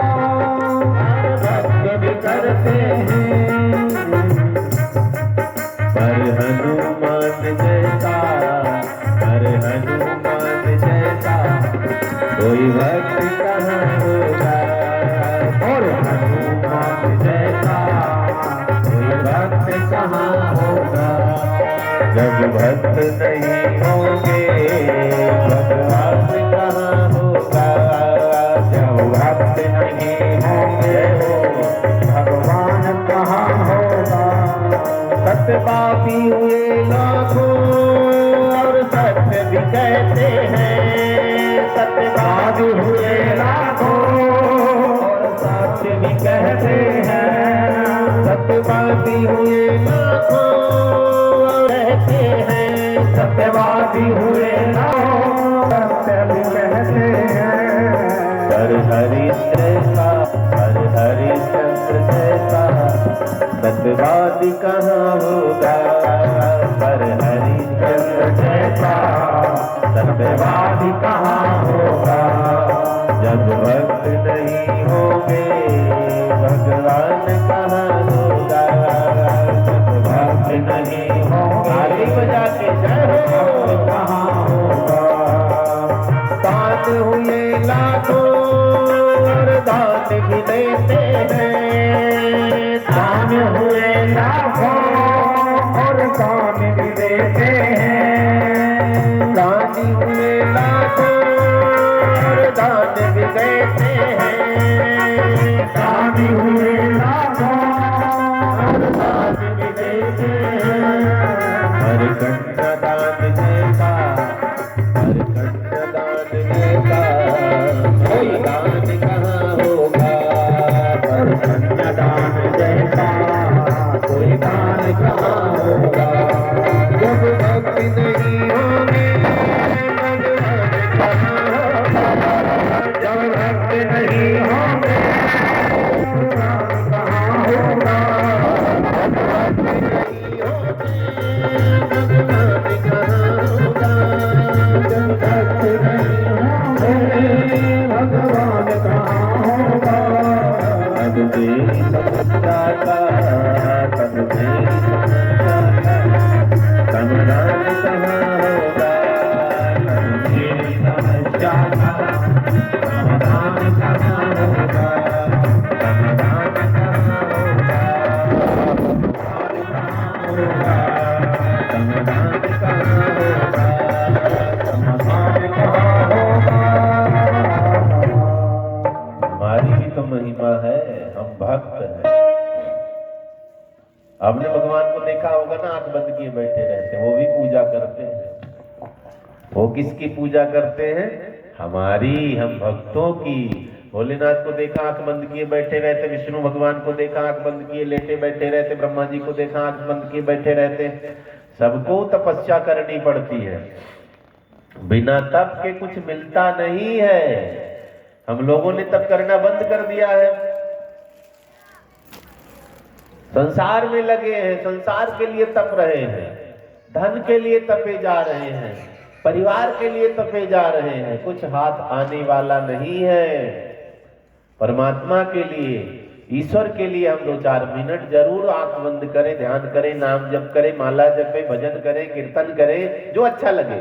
और भक्ति भी करते हैं। पर हनुमान जैसा, पर हनुमान जैसा कोई भक्त कहाँ होगा? और हनुमान जैसा कोई भक्त कहाँ होगा? जब भक्त नहीं होंगे भगवान कहाँ होगा? जब भक्त नहीं होंगे भगवान कहाँ होगा? सत्यवादी हुए लाखों और सत्य भी कहते हैं। सत्यवादी हुए लाखों और सत्य भी कहते हैं। सत्यवादी हुए लाखों कहते हैं। सत्यवादी हुए लाखों सत्य भी कहते हैं। पर हरिश्चंद्र पर हरिश्चंद्र जैसा सत्यवादी कहाँ होगा? पर हरिश्चंद्र जैसा सत्यवादी कहाँ होगा? जब भक्त नहीं होंगे भगवान कहाँ होगा? जब भक्त नहीं होंगे ताली बजा के जय हो कहाँ होगा? तान हुए दान भी देते हैं। दान हुए लाखों और दान भी देते हैं। दान हुए लाखों और दान भी देते हैं। दान हुए लाखों और दान भी देते हैं। हर कन्यादान देता, हर कन्यादान देता, कोई दान कहाँ होगा। हर कन्यादान देता, कोई दान कहाँ होगा। जब भक्त नहीं होंगे भगवान कहाँ होगा। जब भक्त नहीं होंगे भगवान कहाँ होगा। भगवान नहीं होंगे भगवान कहाँ होगा। जब भक्त नहीं होंगे भगवान कहाँ होगा। तब तेरी समस्या का, तब तेरी समस्या का समाधान कहाँ होगा। तब तेरी समस्या का समाधान कहाँ होगा। समाधान कहाँ होगा। समाधान कहाँ होगा। समाधान कहाँ होगा। हमारी भी तो महिमा है, हम भक्त हैं। आपने भगवान को देखा होगा ना, आंख बंद किए बैठे रहते हैं, वो भी पूजा करते हैं। वो किसकी पूजा करते हैं? हमारी, हम भक्तों की। भोलेनाथ को देखा आंख बंद किए बैठे रहते, विष्णु भगवान को देखा आंख बंद किए लेटे बैठे रहते, ब्रह्मा जी को देखा आंख बंद किए बैठे रहते। सबको तपस्या करनी पड़ती है। बिना तप के कुछ मिलता नहीं है। हम लोगों ने तप करना बंद कर दिया है। संसार में लगे हैं, संसार के लिए तप रहे हैं, धन के लिए तपे जा रहे हैं, परिवार के लिए तपे जा रहे हैं। कुछ हाथ आने वाला नहीं है। परमात्मा के लिए, ईश्वर के लिए हम 2-4 मिनट जरूर आंख बंद करें, ध्यान करें, नाम जप करें, माला जपे, भजन करें, कीर्तन करें, जो अच्छा लगे।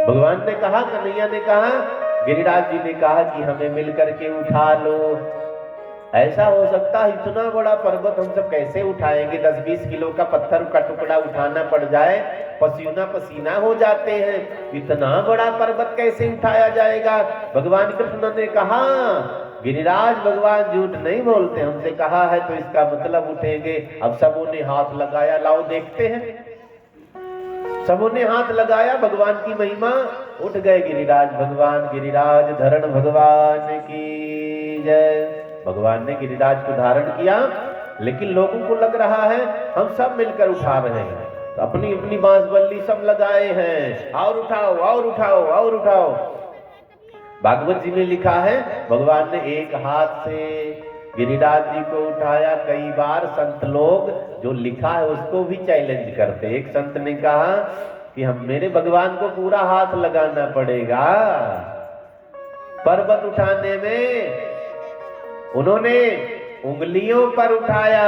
भगवान ने कहा, कन्हैया ने कहा, गिरिराज जी ने कहा कि हमें मिलकर के उठा लो। ऐसा हो सकता है इतना बड़ा पर्वत हम सब कैसे उठाएंगे। 10-20 किलो का पत्थर का टुकड़ा उठाना पड़ जाए, पसीना पसीना हो जाते हैं। इतना बड़ा पर्वत कैसे उठाया जाएगा। भगवान कृष्ण ने कहा, गिरिराज भगवान झूठ नहीं बोलते, हमसे कहा है तो इसका मतलब उठेंगे। अब सबों ने हाथ लगाया, लाओ देखते हैं। सबों ने हाथ लगाया, भगवान की महिमा, उठ गए गिरिराज भगवान। गिरिराज धरण भगवान की जय। भगवान ने गिरिराज को धारण किया, लेकिन लोगों को लग रहा है हम सब मिलकर उठा रहे हैं, तो अपनी अपनी बांस बल्ली सब लगाए हैं, और उठाओ और उठाओ और उठाओ। भागवत जी में लिखा है, भगवान ने एक हाथ से गिरिराज जी को उठाया। कई बार संत लोग जो लिखा है उसको भी चैलेंज करते। एक संत ने कहा कि हम, मेरे भगवान को पूरा हाथ लगाना पड़ेगा पर्वत उठाने में। उन्होंने उंगलियों पर उठाया।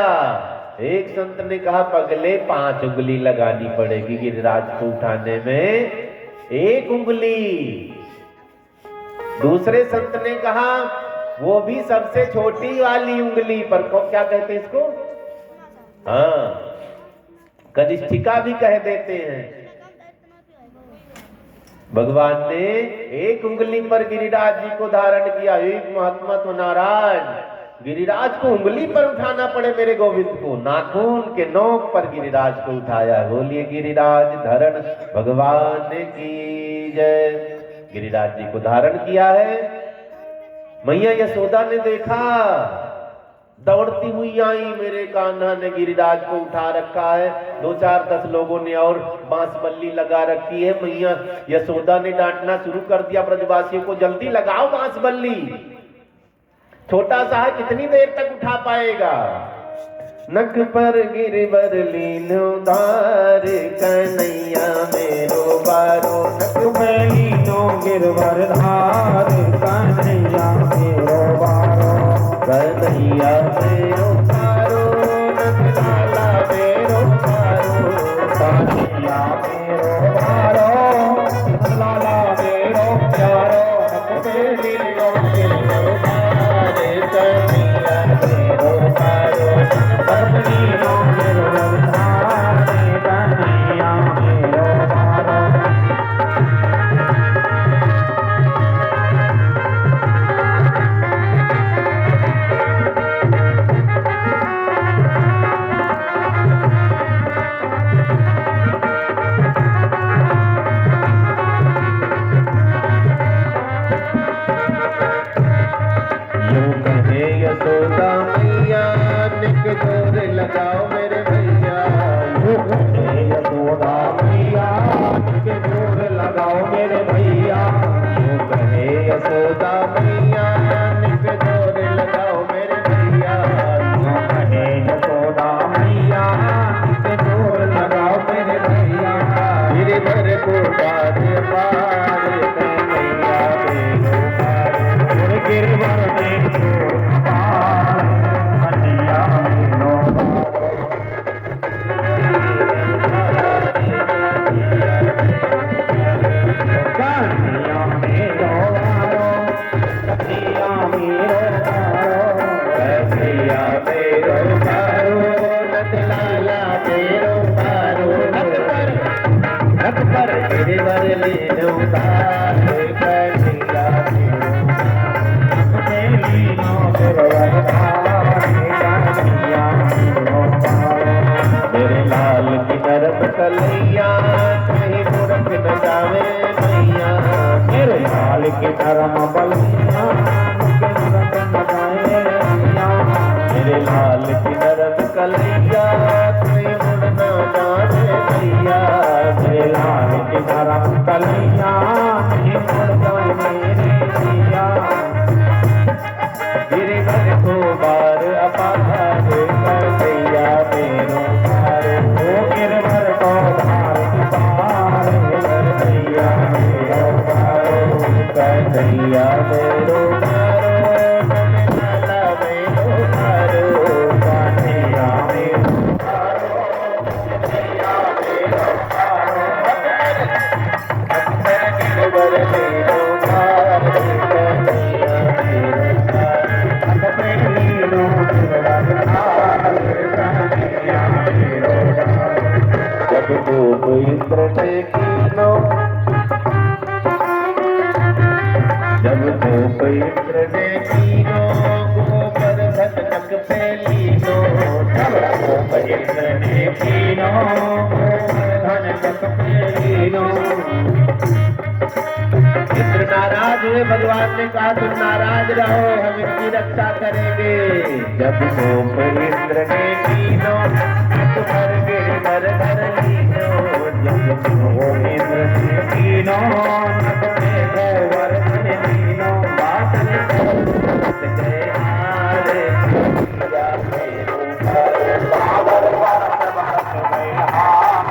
एक संत ने कहा, पगले 5 उंगली लगानी पड़ेगी गिरिराज को उठाने में, 1 उंगली। दूसरे संत ने कहा, वो भी सबसे छोटी वाली उंगली पर, को क्या कहते हैं इसको, हाँ, कनिष्ठिका भी कह देते हैं। भगवान ने 1 उंगली पर गिरिराज जी को धारण किया। एक महात्मा तो नाराज, गिरिराज को उंगली पर उठाना पड़े मेरे गोविंद को। नाखून के नोक पर गिरिराज को उठाया। बोलिए गिरिराज धरण भगवान की जय। गिरिराज जी को धारण किया है। मैया यशोदा ने देखा, दौड़ती हुई आई, मेरे कान्हा ने गिरिराज को उठा रखा है। 2-4-10 लोगों ने और बांस बल्ली लगा रखी है। मैया यशोदा ने डांटना शुरू कर दिया ब्रजवासियों को, जल्दी लगाओ बांस बल्ली, छोटा सा है, कितनी देर तक उठा पाएगा। नक पर गिरवर लीनो धार, कन्हैया मेरो बारो। नक पर लीनो गिरवर धार, कन्हैया मेरो बारो। कन्हैया मेरो बारो, नक लाला मेरो बारो। कन्हैया मेरो बारो, नक लाला मेरो प्यारो। नक पे लीनो गिरवर पर गिरवर लीनो उतार कन्हैया लीनो गिरवर मेरे लाल की नरम कलैया कहीं मूर्ख न जावे मैया मेरे लाल की नरम बलिया मेरे लाल की नरम कलैया कोई मुड़ न जावे मैया मेरे लाल की नरम कलैया नहीं मुड़ जाए मेरे मैया गिरवर को बार अपार कन्हैया मेरो पार ओ गिरवर को बार अपार कन्हैया मेरो पार कन्हैया मेरो जब धूप इंद्र ने कीनो जब धूप इंद्र ने कीनो गोवर्धन तक पे लीनो जब धूप इंद्र ने कीनो गोवर्धन तक पे लीनो इंद्र नाराज हुए भगवान ने कहा तुम नाराज रहो हम इनकी रक्षा करेंगे जब धूप इंद्र ने कीनो भर गिरवर भर लीनो जब धूप इंद्र ने कीनो गोवर्धन लीनो बादल गए हारे या मेरो बादल गए हारे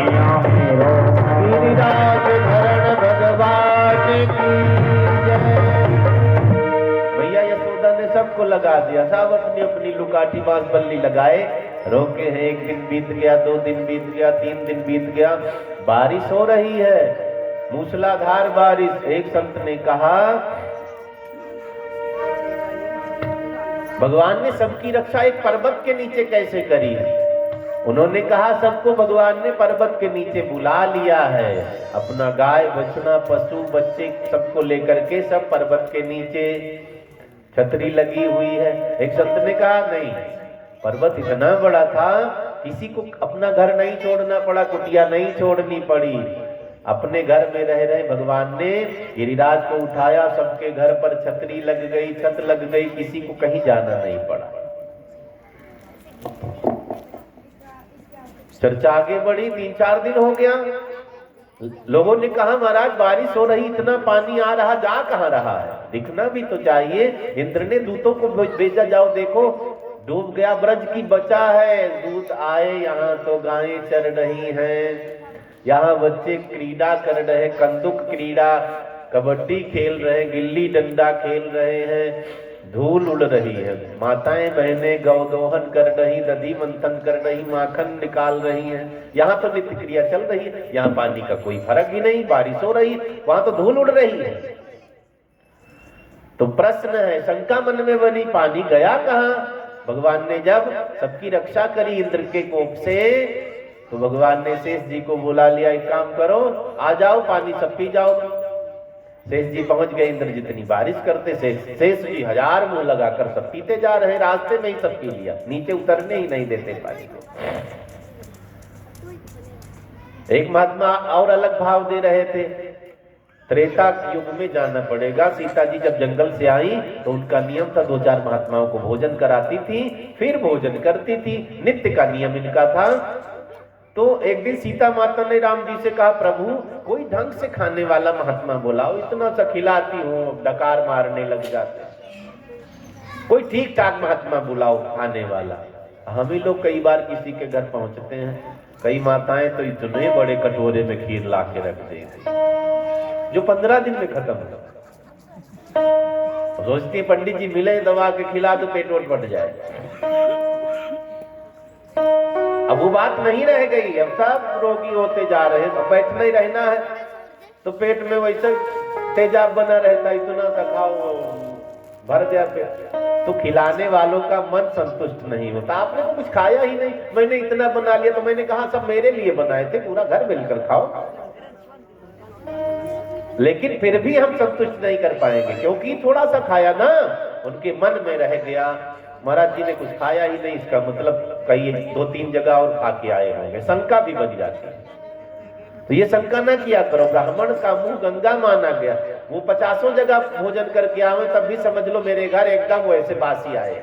या मेरो लगा दिया सब अपनी अपनी लुकाठी बांस बल्ली लगाए रोके हैं एक दिन बीत गया 2 दिन बीत गया 3 दिन बीत गया बारिश हो रही है मूसलाधार बारिश एक संत ने कहा भगवान ने सबकी रक्षा एक पर्वत के नीचे कैसे करी उन्होंने कहा सबको भगवान ने पर्वत के नीचे बुला लिया है अपना गाय बछड़ा पशु बच्चे सबको लेकर के सब पर्वत के नीचे छतरी लगी हुई है एक संत ने कहा नहीं पर्वत इतना बड़ा था किसी को अपना घर नहीं छोड़ना पड़ा कुटिया नहीं छोड़नी पड़ी अपने घर में रह रहे भगवान ने गिरिराज को उठाया सबके घर पर छतरी लग गई छत लग गई किसी को कहीं जाना नहीं पड़ा चर्चा आगे बढ़ी 3-4 दिन हो गया लोगों ने कहा महाराज बारिश हो रही इतना पानी आ रहा जा कहां रहा है दिखना भी तो चाहिए इंद्र ने दूतों को भेजा जाओ देखो डूब गया ब्रज की बचा है दूत आए यहाँ तो गायें चर रही हैं यहाँ बच्चे क्रीड़ा कर रहे कंदुक क्रीड़ा कबड्डी खेल रहे गिल्ली डंडा खेल रहे हैं धूल उड़ रही है माताएं बहनें गौदोहन कर रही दधी मंथन कर रही माखन निकाल रही हैं यहाँ तो नित्य क्रिया चल रही है यहाँ पानी का कोई फर्क ही नहीं बारिश हो रही वहां तो धूल उड़ रही है तो प्रश्न है शंका मन में बनी पानी गया कहाँ भगवान ने जब सबकी रक्षा करी इंद्र के कोप से तो भगवान ने शेष जी को बुला लिया एक काम करो आ जाओ पानी सब पी जाओ शेष जी पहुंच गए इंद्र जितनी बारिश करते शेष जी 1000 मुंह लगाकर सब पीते जा रहे रास्ते में ही सब पी लिया नीचे उतरने ही नहीं देते पानी को एक महात्मा और अलग भाव दे रहे थे त्रेता युग में जाना पड़ेगा सीता जी जब जंगल से आई तो उनका नियम था 2-4 महात्माओं को भोजन कराती थी फिर भोजन करती थी नित्य का नियम इनका था तो एक दिन सीता माता ने राम जी से कहा प्रभु कोई ढंग से खाने वाला महात्मा बुलाओ इतना सा खिलाती हूँ डकार मारने लग जाते कोई ठीक ठाक महात्मा बुलाओ खाने वाला हम ही लोग कई बार किसी के घर पहुंचते हैं, कई माताएं तो इतने बड़े कटोरे में खीर ला के रख देती जो 15 दिन में खत्म हो। सोचती है पंडित जी मिले दवा के खिला तो पेट और बढ़ जाए। अब वो बात नहीं रह गई, अब सब रोगी होते जा रहे हैं, अब बैठना ही रहना है तो पेट में वैसे तेजाब बना रहता, इतना सा खाओ भर गया पेट। तो खिलाने वालों का मन संतुष्ट नहीं होता। आपने तो कुछ खाया ही नहीं, मैंने इतना बना लिया, तो मैंने कहा सब मेरे लिए बनाए थे, पूरा घर मिलकर खाओ। लेकिन फिर भी हम संतुष्ट नहीं कर पाएंगे, क्योंकि थोड़ा सा खाया ना, उनके मन में रह गया महाराज जी ने कुछ खाया ही नहीं, इसका मतलब कई 2-3 जगह और खा के आए होंगे, शंका भी बन जाती है। तो ये शंका ना किया करो, ब्राह्मण का मुंह गंगा माना गया। वो 50 जगह भोजन करके आवे तब भी समझ लो मेरे घर एकदम वैसे बासी आए।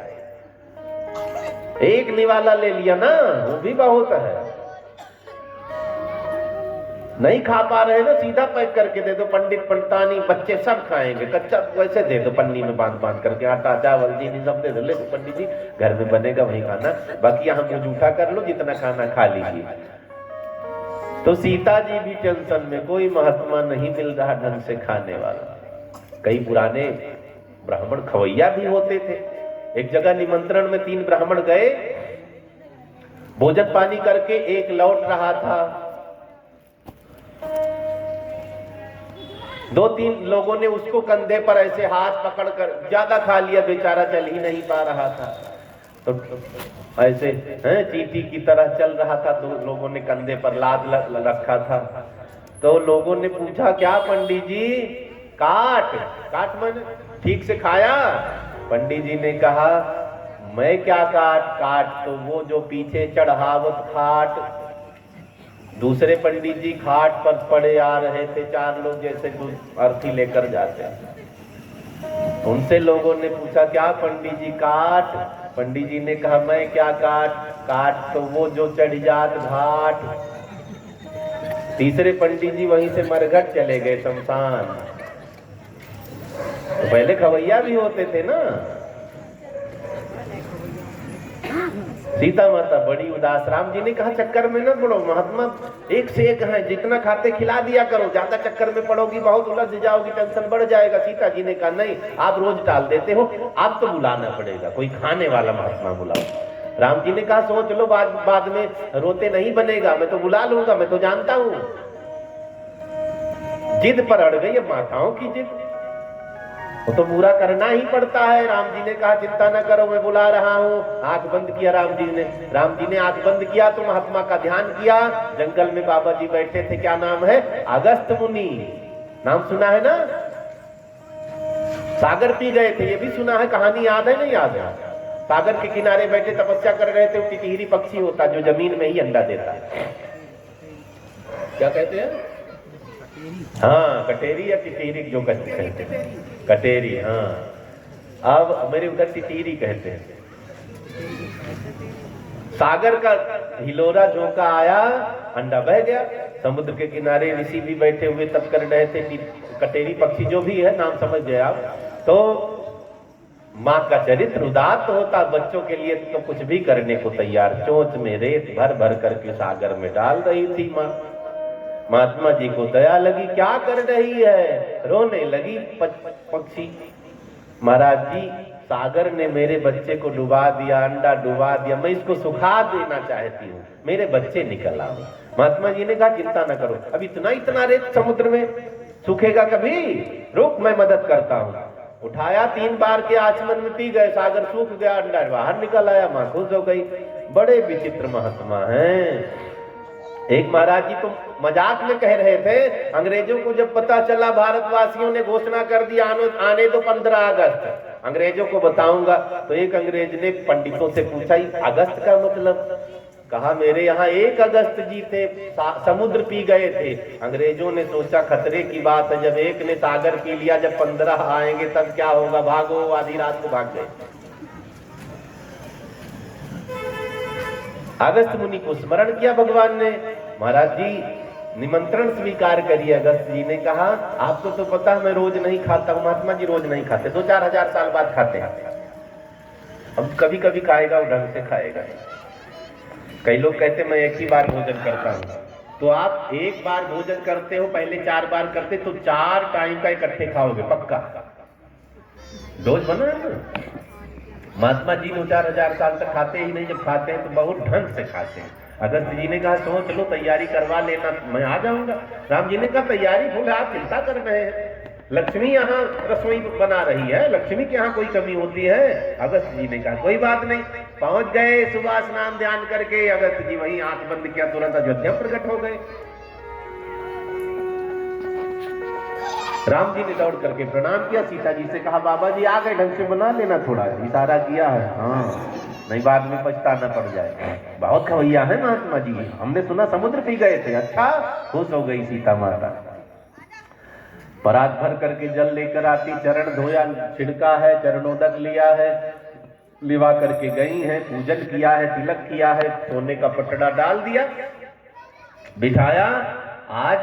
एक निवाला ले लिया ना, वो भी बहुत है। नहीं खा पा रहे ना, सीधा पैक करके दे दो, पंडित पंडितानी बच्चे सब खाएंगे, कच्चा वैसे दे दो, पन्नी में बांध बांध करके, आटा चावल चीनी सब दे दो, ले पंडित जी घर में बनेगा वही खाना, बाकी यहाँ मुंह जूठा कर लो, जितना खाना खा लीजिए। तो सीता जी भी टेंशन में, कोई महात्मा नहीं मिल रहा ढंग से खाने वाला। कई पुराने ब्राह्मण खवैया भी होते थे। एक जगह निमंत्रण में 3 ब्राह्मण गए, भोजन पानी करके एक लौट रहा था। 2-3 लोगों ने उसको कंधे पर ऐसे हाथ पकड़कर, ज्यादा खा लिया बेचारा, चल ही नहीं पा रहा था, तो ऐसे चींटी की तरह चल रहा था, तो लोगों ने कंधे पर लाद रखा था। तो लोगों ने पूछा क्या पंडित जी, काट मैंने ठीक से खाया? पंडित जी ने कहा मैं क्या काट तो वो जो पीछे चढ़ावत खाट। दूसरे पंडित जी खाट पर पड़े आ रहे थे, 4 लोग जैसे अर्थी लेकर जाते हैं। उनसे लोगों ने पूछा क्या पंडित जी काट? पंडित जी ने कहा मैं क्या काट तो वो जो चढ़ जात घाट। तीसरे पंडित जी वहीं से मरघट चले गए शमशान। तो पहले खवैया भी होते थे ना। सीता माता बड़ी उदास। राम जी ने कहा चक्कर में न पड़ो, महात्मा एक से एक है, जितना खाते खिला दिया करो, ज्यादा चक्कर में पड़ोगी बहुत उलझ जाओगी, टेंशन बढ़ जाएगा। सीता जी ने कहा नहीं, आप रोज टाल देते हो, आप तो बुलाना पड़ेगा, कोई खाने वाला महात्मा बुलाओ। राम जी ने कहा सोच लो, बाद में रोते नहीं बनेगा, मैं तो बुला लूंगा, मैं तो जानता हूं। जिद पर अड़ गई माताओं की जिद, वो तो पूरा करना ही पड़ता है। राम जी ने कहा चिंता न करो, मैं बुला रहा हूँ। आंख बंद किया राम जी ने आंख बंद किया तो महात्मा का ध्यान किया। जंगल में बाबा जी बैठे थे, क्या नाम है? अगस्त मुनि, नाम सुना है ना? सागर पी गए थे, ये भी सुना है, कहानी याद है नहीं याद है? सागर के किनारे बैठे तपस्या कर रहे थे। टिटहिरी पक्षी होता जो जमीन में ही अंडा देता है, क्या कहते हैं? हाँ, कटेरी या टिटहिरी जो कहते हैं, कटेरी। हाँ, अब मेरे उधर टिटहिरी कहते हैं। सागर का हिलोरा झोंका आया, अंडा बह गया। समुद्र के किनारे ऋषि भी बैठे हुए तब कर रहे थे। कटेरी पक्षी जो भी है, नाम समझ गए आप। तो माँ का चरित्र उदात्त होता, बच्चों के लिए तो कुछ भी करने को तैयार। चोंच में रेत भर भर करके सागर में डाल रही थी माँ। महात्मा जी को दया लगी, क्या कर रही है? रोने लगी पक्षी। महाराज जी, सागर ने मेरे बच्चे को डुबा दिया, अंडा डुबा दिया, मैं इसको सुखा देना चाहती हूँ, मेरे बच्चे निकल आओ। महात्मा जी ने कहा चिंता न करो, अब इतना रेत समुद्र में सूखेगा कभी? रुक, मैं मदद करता हूँ। उठाया, 3 बार के आचमन में पी गए, सागर सूख गया, अंडा बाहर निकल आया। माँ खुश हो गई। बड़े विचित्र महात्मा हैं। एक महाराज जी तो मजाक में कह रहे थे, अंग्रेजों को जब पता चला भारतवासियों ने घोषणा कर दी आने दो 15 अगस्त, अंग्रेजों को बताऊंगा। तो एक अंग्रेज ने पंडितों से पूछा अगस्त का मतलब? कहा मेरे यहाँ 1 अगस्त जी थे, समुद्र पी गए थे। अंग्रेजों ने सोचा खतरे की बात है, जब एक ने सागर पी लिया, जब 15 आएंगे तब क्या होगा, भागो। आधी रात को भाग गए। अगस्त मुनि को स्मरण किया भगवान ने। महाराज जी निमंत्रण स्वीकार करिए। अगस्त जी ने कहा आपको तो पता है मैं रोज नहीं खाता हूँ। महात्मा जी रोज नहीं खाते, 2-4 हजार साल बाद खाते हैं। अब कभी कभी खाएगा, वो ढंग से खाएगा। कई लोग कहते मैं एक ही बार भोजन करता हूँ, तो आप एक बार भोजन करते हो, पहले 4 बार करते तो 4 टाइम का इकट्ठे खाओगे पक्का। डोज बना है ना। महात्मा जी 2-4 हजार साल तक खाते ही नहीं, जब खाते हैं तो बहुत ढंग से खाते हैं। अगस्त जी ने कहा सोच लो, तैयारी करवा लेना, मैं आ जाऊंगा। राम जी ने कहा तैयारी भूल, आप चिंता कर रहे हैं, लक्ष्मी यहाँ रसोई बना रही है, लक्ष्मी के यहाँ कोई कमी होती है। अगस्त जी ने कहा कोई बात नहीं। पहुंच गए, सुबह स्नान ध्यान करके अगस्त जी वहीं आंख बंद किया, तुरंत अयोध्या प्रकट हो गए। राम जी ने दौड़ करके प्रणाम किया, सीता जी से कहा बाबा जी आ गए, ढंग से बना लेना, थोड़ा इशारा किया है, हाँ नहीं बाद में पछताना पड़ जाए। बहुत खवैया है महात्मा जी, हमने सुना समुद्र पी गए थे। अच्छा, खुश हो गई सीता माता। परात भर करके जल लेकर आती, चरण धोया, छिड़का है, चरणोदक लिया है, लिवा करके गई है, पूजन किया है, तिलक किया है, सोने का पटड़ा डाल दिया, बिठाया। आज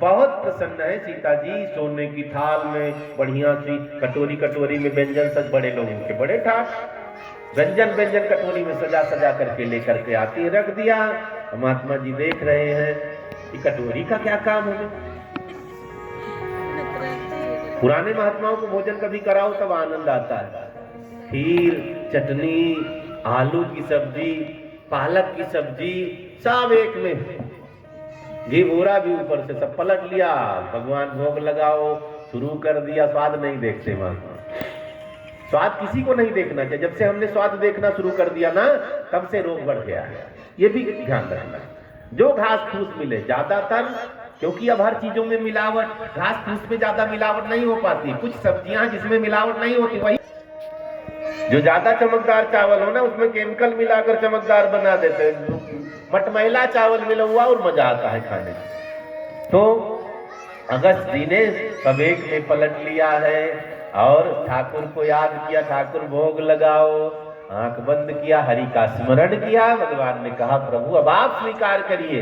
बहुत प्रसन्न है सीता जी, सोने की थाल में बढ़िया सी कटोरी कटोरी में व्यंजन, सब बड़े लोगों के बड़े ठाक व्यंजन व्यंजन कटोरी में सजा सजा करके लेकर के आती है, रख दिया। महात्मा जी देख रहे हैं कि कटोरी का क्या काम है। पुराने महात्माओं को भोजन कभी कराओ तब आनंद आता है। खीर, चटनी, आलू की सब्जी, पालक की सब्जी, सब एक में, घी बूरा भी ऊपर से सब पलट लिया, भगवान भोग लगाओ, शुरू कर दिया। स्वाद नहीं देखते महात्मा, स्वाद किसी को नहीं देखना चाहिए। जब से हमने स्वाद देखना शुरू कर दिया ना, तब से रोग बढ़ गया है। ये भी ध्यान रखना। जो घास फूस मिले ज्यादातर, क्योंकि अब हर चीजों में मिलावट, घास फूस में ज्यादा मिलावट नहीं हो पाती। कुछ सब्जियां जिसमें मिलावट नहीं होती, वही जो ज्यादा चमकदार चावल हो ना, उसमें केमिकल मिलाकर चमकदार बना देते हैं। मटमैला चावल मिला हुआ और मजा आता है खाने में। तो अगस्त जी ने सब एक में पलट लिया है और ठाकुर को याद किया, ठाकुर भोग लगाओ, आंख बंद किया, हरि का स्मरण किया। भगवान ने कहा प्रभु अब आप स्वीकार करिए।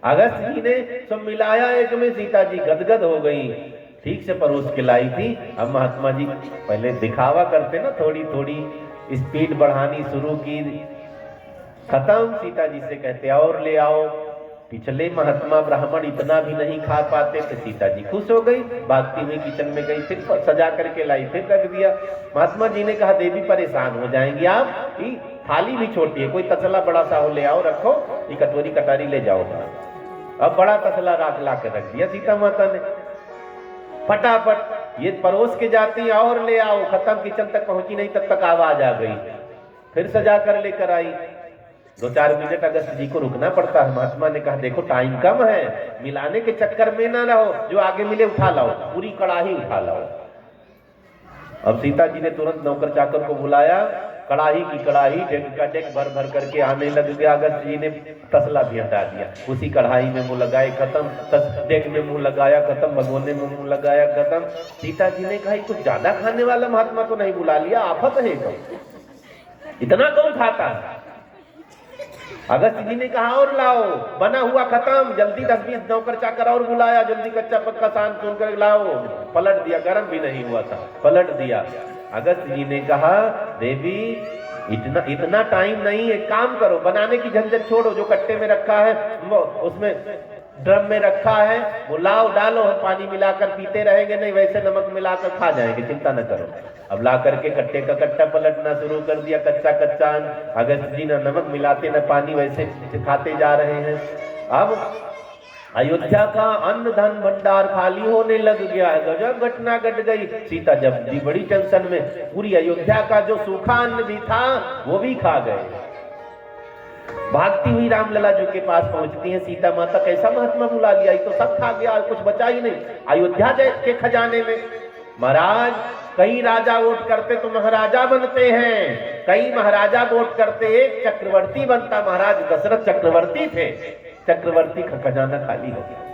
अगस्त जी ने सब मिलाया एक में, सीता जी गदगद हो गई, ठीक से परोस के लाई थी। अब महात्मा जी पहले दिखावा करते ना, थोड़ी थोड़ी स्पीड बढ़ानी शुरू की, खत्म। सीता जी से कहते और ले आओ। पिछले महात्मा ब्राह्मण इतना भी नहीं खा पाते, तो सीता जी खुश हो गई, भागती हुई किचन में गई, फिर सजा करके लाई, फिर रख दिया। महात्मा जी ने कहा देवी परेशान हो जाएंगी आप, कि थाली भी छोटी है, कोई तसला बड़ा सा हो ले आओ, रखो, ये कटोरी कटारी ले जाओ। अब बड़ा तसला राख ला कर रख दिया सीता माता ने, फटाफट ये परोस के जाती और ले आओ, खत्म। किचन तक पहुंची नहीं, तब तक आवाज आ गई, फिर सजा कर लेकर आई। 2-4 मिनट अगस्त जी को रुकना पड़ता है। महात्मा ने कहा देखो टाइम कम है, मिलाने के चक्कर में ना रहो, जो आगे मिले उठा लाओ, पूरी कड़ाही उठा लाओ। अब सीता जी ने तुरंत नौकर चाकर को बुलाया, कड़ाही की कड़ाही, डेक का डेक भर भर करके आने लग गया। अगस्त जी ने तसला भी हटा दिया, उसी कढ़ाई में मुंह लगाए, खत्म। डेक में मुंह लगाया, खत्म। भगोने में मुंह लगाया, खत्म। सीता जी ने कहा कुछ ज्यादा खाने वाला महात्मा तो नहीं बुला लिया, आफत है तो, इतना कौन खाता है। अगस्त जी ने कहा और लाओ, बना हुआ खत्म, जल्दी 10-20 नौकर चाकर और बुलाया, जल्दी कच्चा पक्का सान सुन कर लाओ। पलट दिया, गर्म भी नहीं हुआ था, पलट दिया। अगस्त जी ने कहा देवी इतना टाइम नहीं, एक काम करो, बनाने की झंझट छोड़ो, जो कट्टे में रखा है वो उसमें ड्रम में रखा है, वो लाओ, डालो, हम पानी मिलाकर पीते रहेंगे, नहीं वैसे नमक मिलाकर खा जाएंगे, चिंता न करो। अब ला करके कट्टे का कट्टा पलटना शुरू कर दिया, कच्चा कच्चा। अगस्त जी न नमक मिलाते न पानी, वैसे खाते जा रहे हैं। अब अयोध्या का अन्न धन भंडार खाली होने लग गया है, गजब घटना घट गई। सीता जब जी बड़ी टेंशन में, पूरी अयोध्या का जो सूखा अन्न भी था वो भी खा गए। भागती हुई रामलला जी के पास पहुंचती हैं सीता माता, कैसा महात्मा बुला लिया, ये तो सब खा गया, कुछ बचा ही नहीं। अयोध्या के खजाने में महाराज कई राजा वोट करते तो महाराजा बनते हैं, कई महाराजा वोट करते एक चक्रवर्ती बनता। महाराज दशरथ चक्रवर्ती थे, चक्रवर्ती का खजाना खाली हो गया।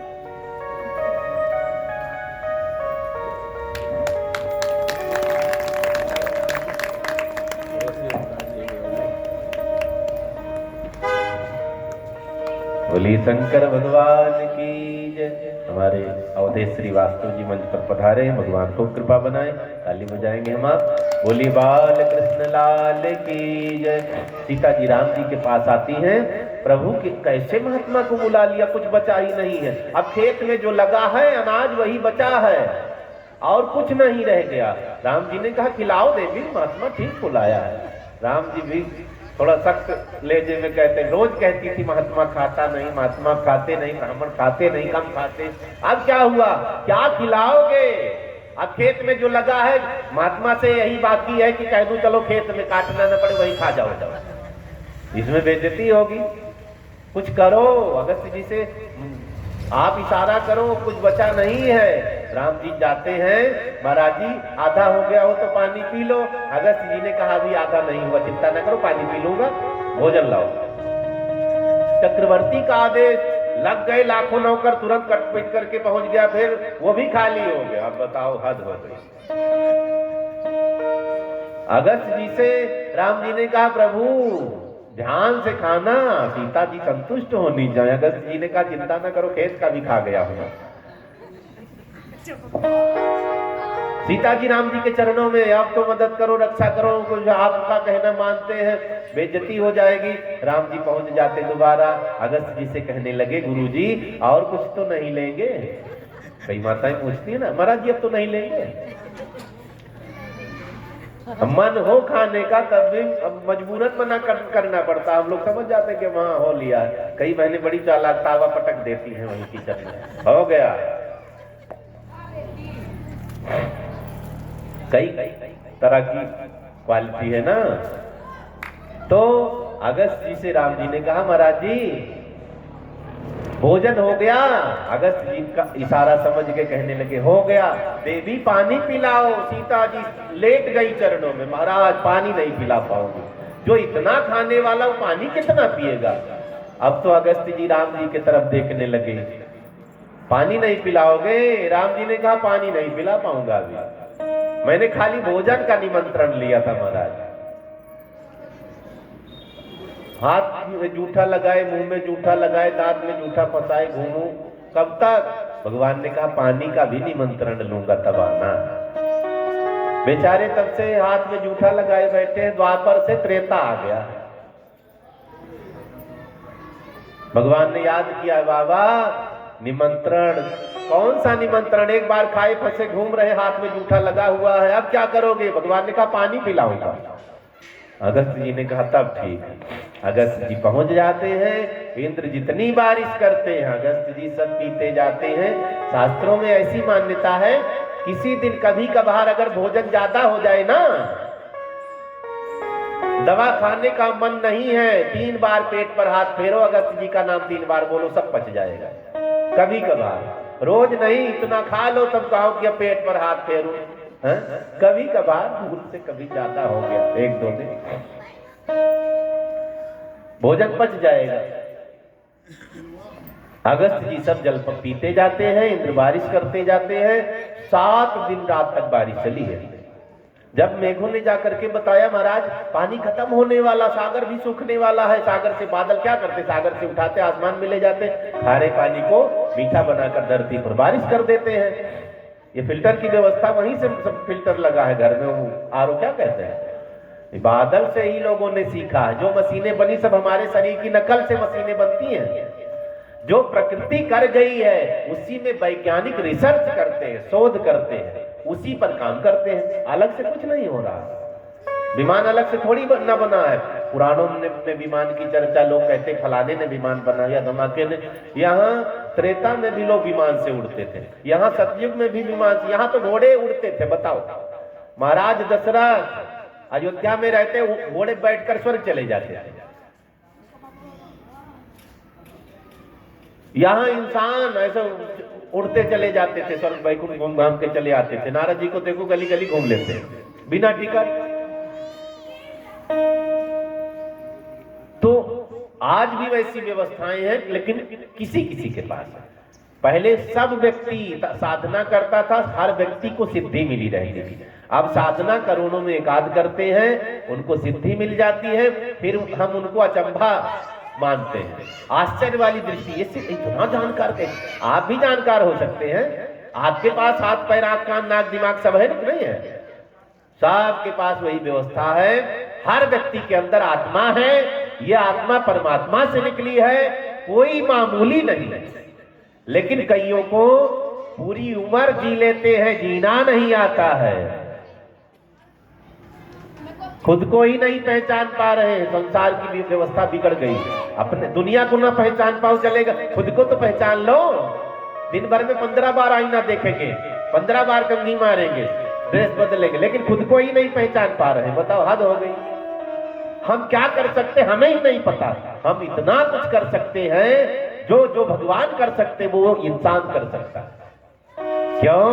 बोली शंकर भगवान की जय। हमारे अवधेश श्रीवास्तव जी मंच पर पधारे हैं, भगवान को कृपा बनाए। ताली बजाएंगे हम आप। बोली बाल कृष्ण लाल की जय। सीता जी राम जी के पास आती हैं, प्रभु के कैसे महात्मा को बुला लिया, कुछ बचा ही नहीं है। अब खेत में जो लगा है अनाज वही बचा है और कुछ नहीं रह गया। राम जी ने कहा खिलाओ देवी, महात्मा ठीक बुलाया है। राम जी भी थोड़ा सख्त लहजे में कहते, रोज कहती थी महात्मा खाता नहीं, महात्मा खाते नहीं, ब्राह्मण खाते नहीं, कम खाते। अब क्या हुआ, क्या खिलाओगे? अब खेत में जो लगा है महात्मा से यही बाकी है कि कह दूं चलो खेत में काटना न पड़े, वही खा जाओ। इसमें बेइज्जती होगी, कुछ करो। अगस्त्य जी से आप इशारा करो, कुछ बचा नहीं है। राम जी जाते हैं, महाराज जी आधा हो गया हो तो पानी पी लो। अगस्त्य जी ने कहा अभी आधा नहीं हुआ, चिंता न करो, पानी पी लूंगा, भोजन लाओ। चक्रवर्ती का आदेश, लग गए लाखों नौकर, तुरंत कटपिट करके पहुंच गया, फिर वो भी खाली हो गया। अब बताओ, हद हो गई। अगस्त्य जी से राम जी ने कहा प्रभु ध्यान से खाना, सीता जी संतुष्ट होनी चाहिए। अगस्त्य जी ने कहा चिंता न करो, खेत का भी खा गया हूं। सीता जी राम जी के चरणों में, अब तो मदद करो, रक्षा करो, कुछ आपका कहना मानते हैं, बेइज्जती हो जाएगी। राम जी पहुंच जाते दोबारा, अगस्त्य जी से कहने लगे गुरुजी और कुछ तो नहीं लेंगे? कई माताएं पूछती है ना, महाराज जी अब तो नहीं लेंगे। मन हो खाने का तब भी मजबूरन मना करना पड़ता। हम लोग समझ जाते हैं कि वहां हो लिया। कई बहनें बड़ी चालाक, तावा पटक देती हैं वहीं किचन में, हो गया। कई तरह की क्वालिटी है ना। तो अगस्त्य जी से राम जी ने कहा महाराज जी भोजन हो गया। अगस्त्य जी का इशारा समझ के कहने लगे हो गया, देवी पानी पिलाओ। सीता जी लेट गई चरणों में, महाराज पानी नहीं पिला पाऊंगी, जो इतना खाने वाला वो पानी कितना पिएगा। अब तो अगस्त्य जी राम जी की तरफ देखने लगे, पानी नहीं पिलाओगे? राम जी ने कहा पानी नहीं पिला पाऊंगा अभी, मैंने खाली भोजन का निमंत्रण लिया था महाराज। हाथ में जूठा लगाए, मुंह में जूठा लगाए, दांत में जूठा फंसाए घूमूं कब तक? भगवान ने कहा पानी का भी निमंत्रण लूंगा तब आना। बेचारे तब से हाथ में जूठा लगाए बैठे हैं, द्वापर से त्रेता आ गया। भगवान ने याद किया, बाबा निमंत्रण कौन सा निमंत्रण, एक बार खाए फंसे घूम रहे, हाथ में जूठा लगा हुआ है, अब क्या करोगे? भगवान ने कहा पानी पिलाऊंगा। अगस्त्य जी ने कहा तब ठीक है। अगस्त्य जी पहुंच जाते हैं, इंद्र जितनी बारिश करते हैं अगस्त्य जी सब पीते जाते हैं। शास्त्रों में ऐसी मान्यता है, किसी दिन कभी कभार अगर भोजन ज्यादा हो जाए ना, दवा खाने का मन नहीं है, 3 बार पेट पर हाथ फेरो, अगस्त्य जी का नाम 3 बार बोलो, सब पच जाएगा। कभी कभार, रोज नहीं, इतना खा लो तब कहो कि अब पेट पर हाथ फेरो। कभी कभार भूल से कभी ज्यादा हो गया, 1-2 दिन भोजन पच जाएगा। अगस्त्य जी सब जल पीते जाते हैं, इंद्र बारिश करते जाते हैं। 7 दिन रात तक बारिश चली है। जब मेघों ने जाकर के बताया महाराज पानी खत्म होने वाला, सागर भी सूखने वाला है, सागर से बादल क्या करते, सागर से उठाते आसमान में ले जाते, खारे पानी को मीठा बनाकर धरती पर बारिश कर देते हैं। ये फिल्टर की व्यवस्था वहीं से सब फिल्टर लगा है घर में, आरओ क्या कहते हैं, बादल से ही लोगों ने सीखा है। जो मशीनें बनी सब हमारे शरीर की नकल से मशीनें बनती हैं। जो प्रकृति कर गई है उसी में वैज्ञानिक रिसर्च करते हैं, शोध करते हैं, उसी पर काम करते हैं, अलग से कुछ नहीं हो रहा। विमान अलग से थोड़ी न बना है। पुराणों में विमान की चर्चा, लोग कहते फलाने ने विमान बनाया, धमाके ने। यहाँ त्रेता में भी लोग विमान से उड़ते थे, यहाँ सतयुग में भी विमान से, यहाँ तो घोड़े उड़ते थे। बताओ, महाराज दशरथ अयोध्या में रहते घोड़े बैठकर स्वर्ग चले जाते थे। यहाँ इंसान ऐसे उड़ते चले जाते थे स्वर्ग, बैकुंठ घूम घाम के चले आते थे। नारद जी को देखो गली गली घूम लेते हैं बिना टिकट। तो आज भी वैसी व्यवस्थाएं हैं, लेकिन किसी किसी के पास है। पहले सब व्यक्ति साधना करता था, हर व्यक्ति को सिद्धि मिली रहती थी। अब साधना करोड़ों में एकाध करते हैं, उनको सिद्धि मिल जाती है, फिर हम उनको अचंभा मानते हैं। आश्चर्य वाली दृष्टि, ये सिर्फ इतना जानकार थे, आप भी जानकार हो सकते हैं। आपके पास हाथ पैर आंख कान नाक दिमाग सब है, नहीं है? सबके पास वही व्यवस्था है। हर व्यक्ति के अंदर आत्मा है, ये आत्मा परमात्मा से निकली है, कोई मामूली नहीं है। लेकिन कईयों को पूरी उम्र जी लेते हैं, जीना नहीं आता है, खुद को ही नहीं पहचान पा रहे। संसार की भी व्यवस्था बिगड़ गई, अपने दुनिया को ना पहचान पाओ चलेगा, खुद को तो पहचान लो। दिन भर में 15 बार आईना देखेंगे, 15 बार कंघी मारेंगे, ड्रेस बदलेंगे, लेकिन खुद को ही नहीं पहचान पा रहे। बताओ, हद हो गई। हम क्या कर सकते हमें ही नहीं पता। हम इतना कुछ कर सकते हैं जो जो भगवान कर सकते वो इंसान कर सकता है। क्यों?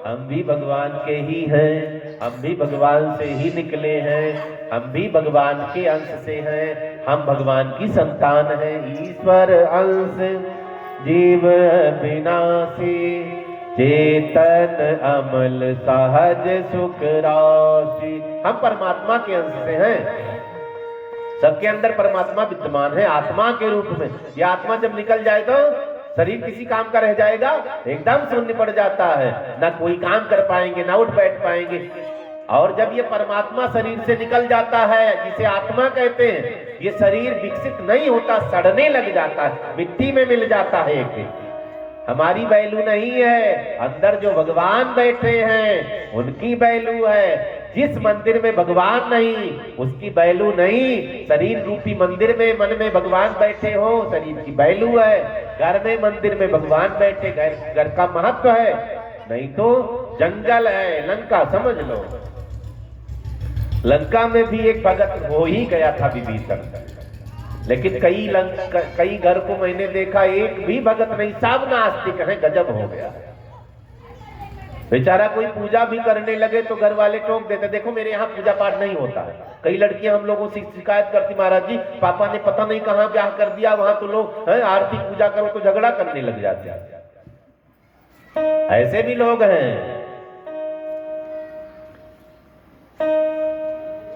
हम भी भगवान के ही हैं, हम भी भगवान से ही निकले हैं, हम भी भगवान के अंश से हैं, हम भगवान की संतान हैं। ईश्वर अंश जीव विनाशी, चेतन अमल सहज सुख राशि। हम परमात्मा के अंश से हैं, सबके अंदर परमात्मा विद्यमान है आत्मा के रूप में। ये आत्मा जब निकल जाए तो शरीर किसी काम का रह जाएगा, एकदम शून्य पड़ जाता है, ना कोई काम कर पाएंगे, ना उठ बैठ पाएंगे। और जब ये परमात्मा शरीर से निकल जाता है, जिसे आत्मा कहते हैं, ये शरीर विकसित नहीं होता, सड़ने लग जाता है, मिट्टी में मिल जाता है। एक हमारी वैल्यू नहीं है, अंदर जो भगवान बैठे हैं उनकी वैल्यू है। जिस मंदिर में भगवान नहीं उसकी वैल्यू नहीं। शरीर रूपी मंदिर में मन में भगवान बैठे हो, शरीर की वैल्यू है। घर में मंदिर में भगवान बैठे, घर का महत्व है। नहीं तो जंगल है, लंका समझ लो। लंका में भी एक भगत हो ही गया था विभीषण, लेकिन कई घर को मैंने देखा एक भी भगत नहीं, सब नास्तिक है। गजब हो गया। बेचारा कोई पूजा भी करने लगे तो घर वाले टोक देते, देखो मेरे यहाँ पूजा पाठ नहीं होता है। कई लड़कियां हम लोगों से शिकायत करती, महाराज जी पापा ने पता नहीं कहाँ ब्याह कर दिया, वहां तो लोग आरती पूजा करो तो झगड़ा करने लग जाते हैं। ऐसे भी लोग हैं।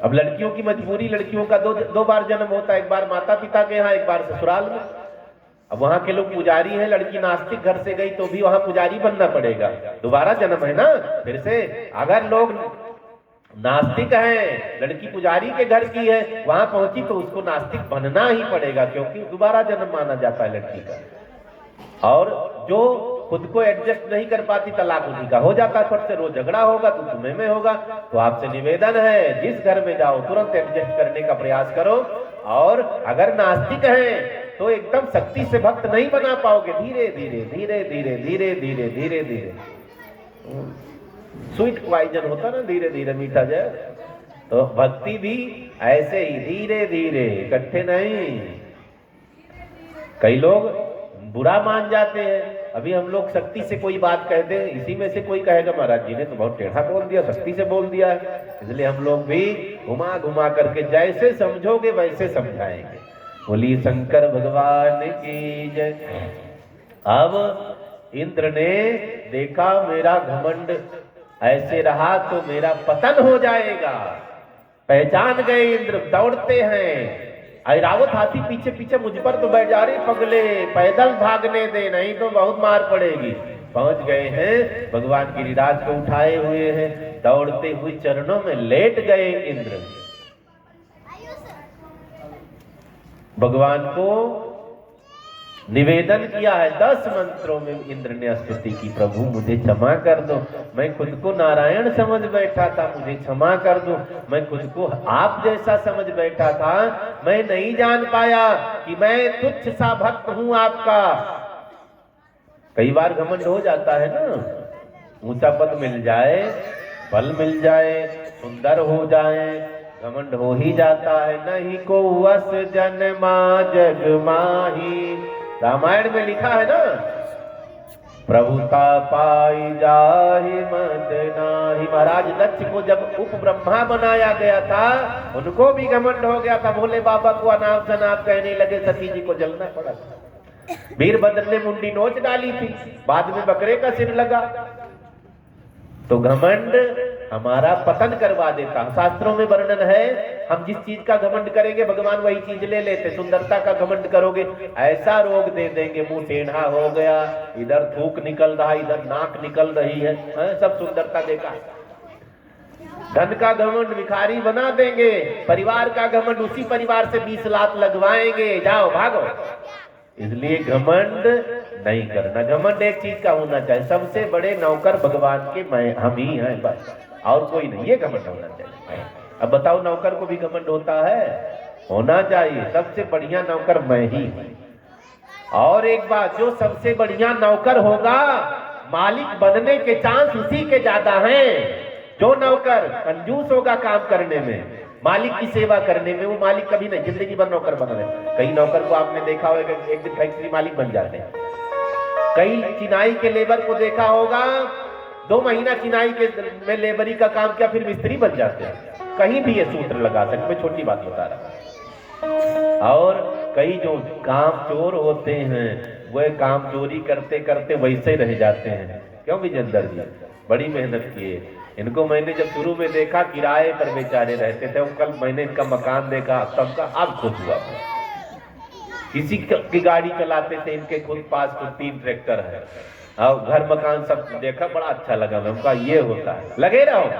अब लड़कियों की मजबूरी, लड़कियों का दो बार जन्म होता है, एक बार माता पिता के यहाँ, एक बार ससुराल में। अब वहां के लोग पुजारी हैं, लड़की नास्तिक घर से गई तो भी वहां पुजारी बनना पड़ेगा, दोबारा जन्म है ना फिर से। अगर लोग नास्तिक हैं, लड़की पुजारी के घर की है, वहां पहुंची तो उसको नास्तिक बनना ही पड़ेगा, क्योंकि दोबारा जन्म माना जाता है लड़की का। और जो खुद को एडजस्ट नहीं कर पाती, तलाक उन्हीं का हो जाता है, फट से रोज झगड़ा होगा तो तुम्हें में होगा। तो आपसे निवेदन है, जिस घर में जाओ तुरंत एडजस्ट करने का प्रयास करो। और अगर नास्तिक हैं तो एकदम शक्ति से भक्त नहीं बना पाओगे, धीरे धीरे धीरे धीरे धीरे धीरे धीरे धीरे। स्वीट पॉइजन होता ना, धीरे धीरे मीठा जाए। तो भक्ति भी ऐसे ही धीरे धीरे, इकट्ठे नहीं। कई लोग बुरा मान जाते हैं। अभी हम लोग शक्ति से कोई बात कहते हैं, इसी में से कोई कहेगा महाराज जी ने तो बहुत टेढ़ा बोल दिया, शक्ति से बोल दिया है। इसलिए हम लोग भी घुमा घुमा करके जैसे समझोगे वैसे समझाएंगे। बोली शंकर भगवान की जय। अब इंद्र ने देखा मेरा घमंड ऐसे रहा तो मेरा पतन हो जाएगा। पहचान गए इंद्र, दौड़ते हैं। ऐरावत हाथी पीछे पीछे मुझ पर तो बैठ जा रही, पगले पैदल भागने दे, नहीं तो बहुत मार पड़ेगी। पहुंच गए हैं, भगवान गिरिराज को उठाए हुए हैं, दौड़ते हुए चरणों में लेट गए इंद्र। भगवान को निवेदन किया है, 10 मंत्रों में इंद्र ने स्तुति की, प्रभु मुझे क्षमा कर दो, मैं खुद को नारायण समझ बैठा था, मुझे क्षमा कर दो। मैं खुद को आप जैसा समझ बैठा था, मैं नहीं जान पाया कि मैं तुच्छ सा भक्त हूं आपका। कई बार घमंड हो जाता है ना, ऊंचा पद मिल जाए, बल मिल जाए, सुंदर हो जाए, घमंड हो ही जाता है। नहीं को वस जन्मा जग माही, रामायण में लिखा है ना, प्रभुता पाई जाहि मद नाही। महाराज दक्ष को जब उप ब्रह्मा बनाया गया था, उनको भी घमंड हो गया था, भोले बाबा को अनाप शनाप कहने लगे, सती जी को जलना पड़ा था। वीरभद्र ने मुंडी नोच डाली थी, बाद में बकरे का सिर लगा। तो घमंड हमारा पतन करवा देता। शास्त्रों में वर्णन है, हम जिस चीज का घमंड करेंगे भगवान वही चीज ले लेते। सुंदरता का घमंड करोगे ऐसा रोग दे देंगे, मुंह टेढ़ा हो गया, इधर थूक निकल रहा, इधर नाक निकल रही है, सब सुंदरता देखा। धन का घमंड भिखारी बना देंगे, परिवार का घमंड उसी परिवार से 20 लाख लगवाएंगे, जाओ भागो। इसलिए घमंड नहीं करना। घमंड एक चीज का होना चाहिए, सबसे बड़े नौकर भगवान के मैं हम ही हैं, बस और कोई नहीं, ये घमंड होना चाहिए। अब बताओ नौकर को भी घमंड होता है? होना चाहिए, सबसे बढ़िया नौकर मैं ही हूं। और एक बात, जो सबसे बढ़िया नौकर होगा मालिक बनने के चांस उसी के ज्यादा हैं। जो नौकर कंजूस होगा काम करने में, मालिक की सेवा करने में, वो मालिक कभी नहीं, जिंदगी भर नौकर बना रहे। कई नौकर को आपने देखा होगा एक दिन फैक्ट्री मालिक बन जाते हैं। कई चिनाई के लेबर को देखा होगा 2 महीना चिनाई के में लेबरी का काम किया, फिर मिस्त्री बन जाते हैं। कहीं भी ये सूत्र लगा सकते, मैं छोटी बात बता रहा। और कई जो काम चोर होते हैं वह काम चोरी करते करते वैसे रह जाते हैं। क्यों विजेंद्र जी? बड़ी मेहनत किए। इनको मैंने जब शुरू में देखा किराए पर बेचारे रहते थे, कल मैंने इनका मकान देखा सबका अब खुश हुआ। किसी की गाड़ी चलाते थे, इनके खुद पास खुद 3 ट्रैक्टर है और घर मकान सब देखा, बड़ा अच्छा लगा। मैं उनका ये होता है, लगे रहो।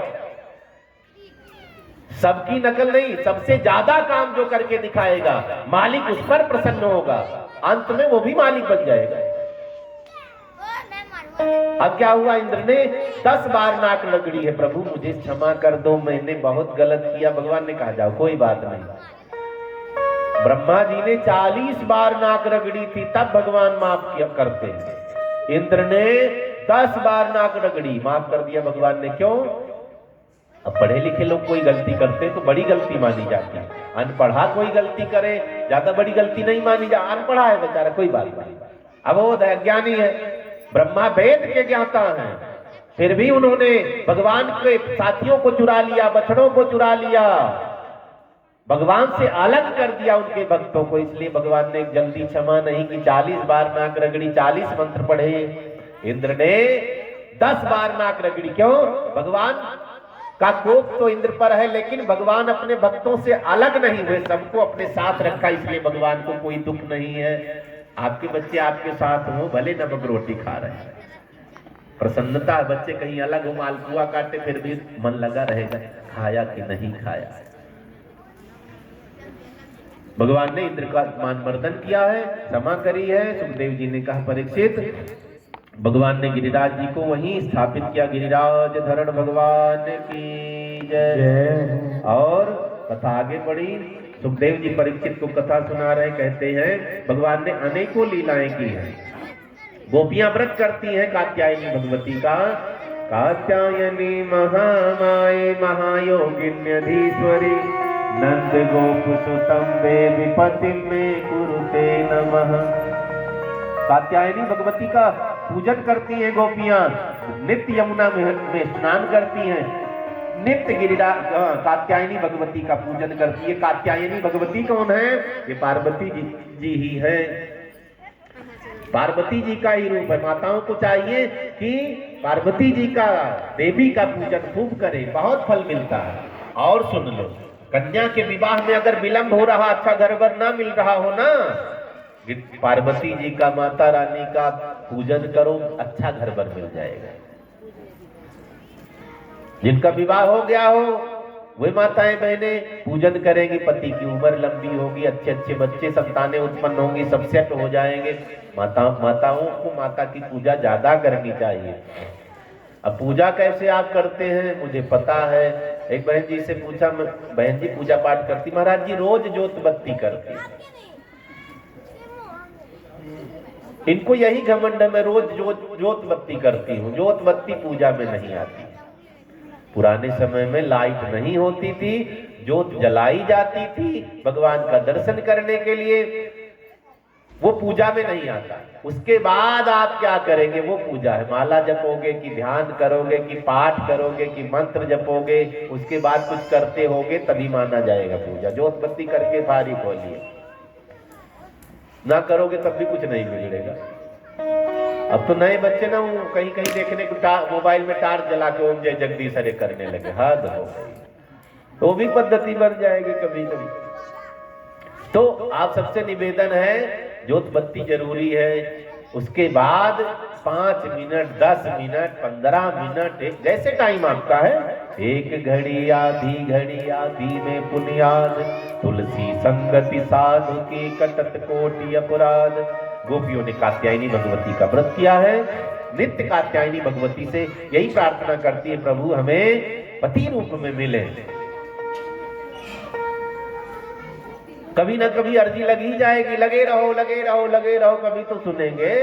सबकी नकल नहीं, सबसे ज्यादा काम जो करके दिखाएगा मालिक उस पर प्रसन्न होगा, अंत में वो भी मालिक बन जाएगा। अब क्या हुआ, इंद्र ने 10 बार नाक रगड़ी है, प्रभु मुझे क्षमा कर दो, मैंने बहुत गलत किया। भगवान ने कहा जाओ कोई बात नहीं। ब्रह्मा जी ने 40 बार नाक रगड़ी थी, तब भगवान माफ किया करते हैं। इंद्र ने 10 बार नाक रगड़ी, माफ कर दिया भगवान ने। क्यों? अब पढ़े लिखे लोग कोई गलती करते तो बड़ी गलती मानी जाती है, अनपढ़ा कोई गलती करे ज्यादा बड़ी गलती नहीं मानी जा। अनपढ़ा है बेचारा, कोई बात नहीं, अब वो ज्ञानी है, ब्रह्मा वेद के ज्ञाता हैं, फिर भी उन्होंने भगवान के साथियों को चुरा लिया, बछड़ों को चुरा लिया, भगवान से अलग कर दिया उनके भक्तों को। इसलिए भगवान ने जल्दी क्षमा नहीं की, 40 बार नाक रगड़ी, 40 मंत्र पढ़े। इंद्र ने 10 बार नाक रगड़ी। क्यों? भगवान का कोप तो इंद्र पर है, लेकिन भगवान अपने भक्तों से अलग नहीं हुए, सबको अपने साथ रखा, इसलिए भगवान को कोई दुख नहीं है। आपके बच्चे आपके साथ हो, भले नमक रोटी खा रहे हैं, प्रसन्नता है। बच्चे कहीं अलग हो, मालपुआ काटे, फिर भी मन लगा रहेगा खाया कि नहीं खाया। भगवान ने इंद्र का मान मर्दन किया है, क्षमा करी है। सुखदेव जी ने कहा परीक्षित, भगवान ने गिरिराज जी को वहीं स्थापित किया। गिरिराज धरण भगवान की जय। और कथा आगे बढ़ी। सुखदेव जी परीक्षित को कथा सुना रहे, कहते हैं भगवान ने अनेकों लीलाएं की हैं। गोपियां व्रत करती हैं कात्यायनी भगवती का। कात्यायनी महामाये महायोगिन्यधीश्वरी नंद गोप सुतम देवी पति में कुरुते नमः। कात्यायनी भगवती का पूजन करती हैं गोपियां, नित्य यमुना में स्नान करती हैं, नित्य गिरिराज कात्यायनी भगवती का पूजन करती है। कात्यायनी भगवती कौन है? ये पार्वती जी ही है, पार्वती जी का ही रूप है। माताओं को चाहिए कि पार्वती जी का, देवी का पूजन खूब करें, बहुत फल मिलता है। और सुन लो, कन्या के विवाह में अगर विलंब हो रहा, अच्छा घर वर ना मिल रहा हो ना, पार्वती जी का, माता रानी का पूजन करो, अच्छा घर वर मिल जाएगा। जिनका विवाह हो गया हो वे माताएं बहनें पूजन करेंगी, पति की उम्र लंबी होगी, अच्छे अच्छे बच्चे संतानें उत्पन्न होंगी, सब सेट हो जाएंगे। माताओं को माता की पूजा ज्यादा करनी चाहिए। अब पूजा कैसे आप करते हैं मुझे पता है। एक बहन जी से पूछा, बहन जी पूजा पाठ करती? महाराज जी रोज जोत बत्ती करती। इनको यही घमंड है, मैं रोज जोत बत्ती करती हूँ। जोत बत्ती पूजा में नहीं आती। पुराने समय में लाइट नहीं होती थी, जोत जलाई जाती थी भगवान का दर्शन करने के लिए, वो पूजा में नहीं आता। उसके बाद आप क्या करेंगे वो पूजा है। माला जपोगे कि ध्यान करोगे कि पाठ करोगे कि मंत्र जपोगे, उसके बाद कुछ करते होगे तभी माना जाएगा पूजा। जोत बत्ती करके फारिग होलिए, ना करोगे तब भी कुछ नहीं बिगड़ेगा। अब तो नए बच्चे ना कहीं कहीं देखने को मोबाइल में टार्च जला के ओम जय जगदीश हरे करने लगे, हद हो गई। तो भी पद्धति बन जाएगी कभी कभी। तो आप सबसे निवेदन है, जोत बत्ती जरूरी है, उसके बाद 5 मिनट, 10 मिनट, 15 मिनट, जैसे टाइम आपका है, एक घड़ी आधी में पुनियाद, तुलसी संगति साधु की कटत कोटि अपराध। गोपियों ने कात्यायनी भगवती का व्रत किया है। नित्य कात्यायनी भगवती से यही प्रार्थना करती है, प्रभु हमें पति रूप में मिले। कभी ना कभी अर्जी लग ही जाएगी, लगे रहो, कभी तो सुनेंगे।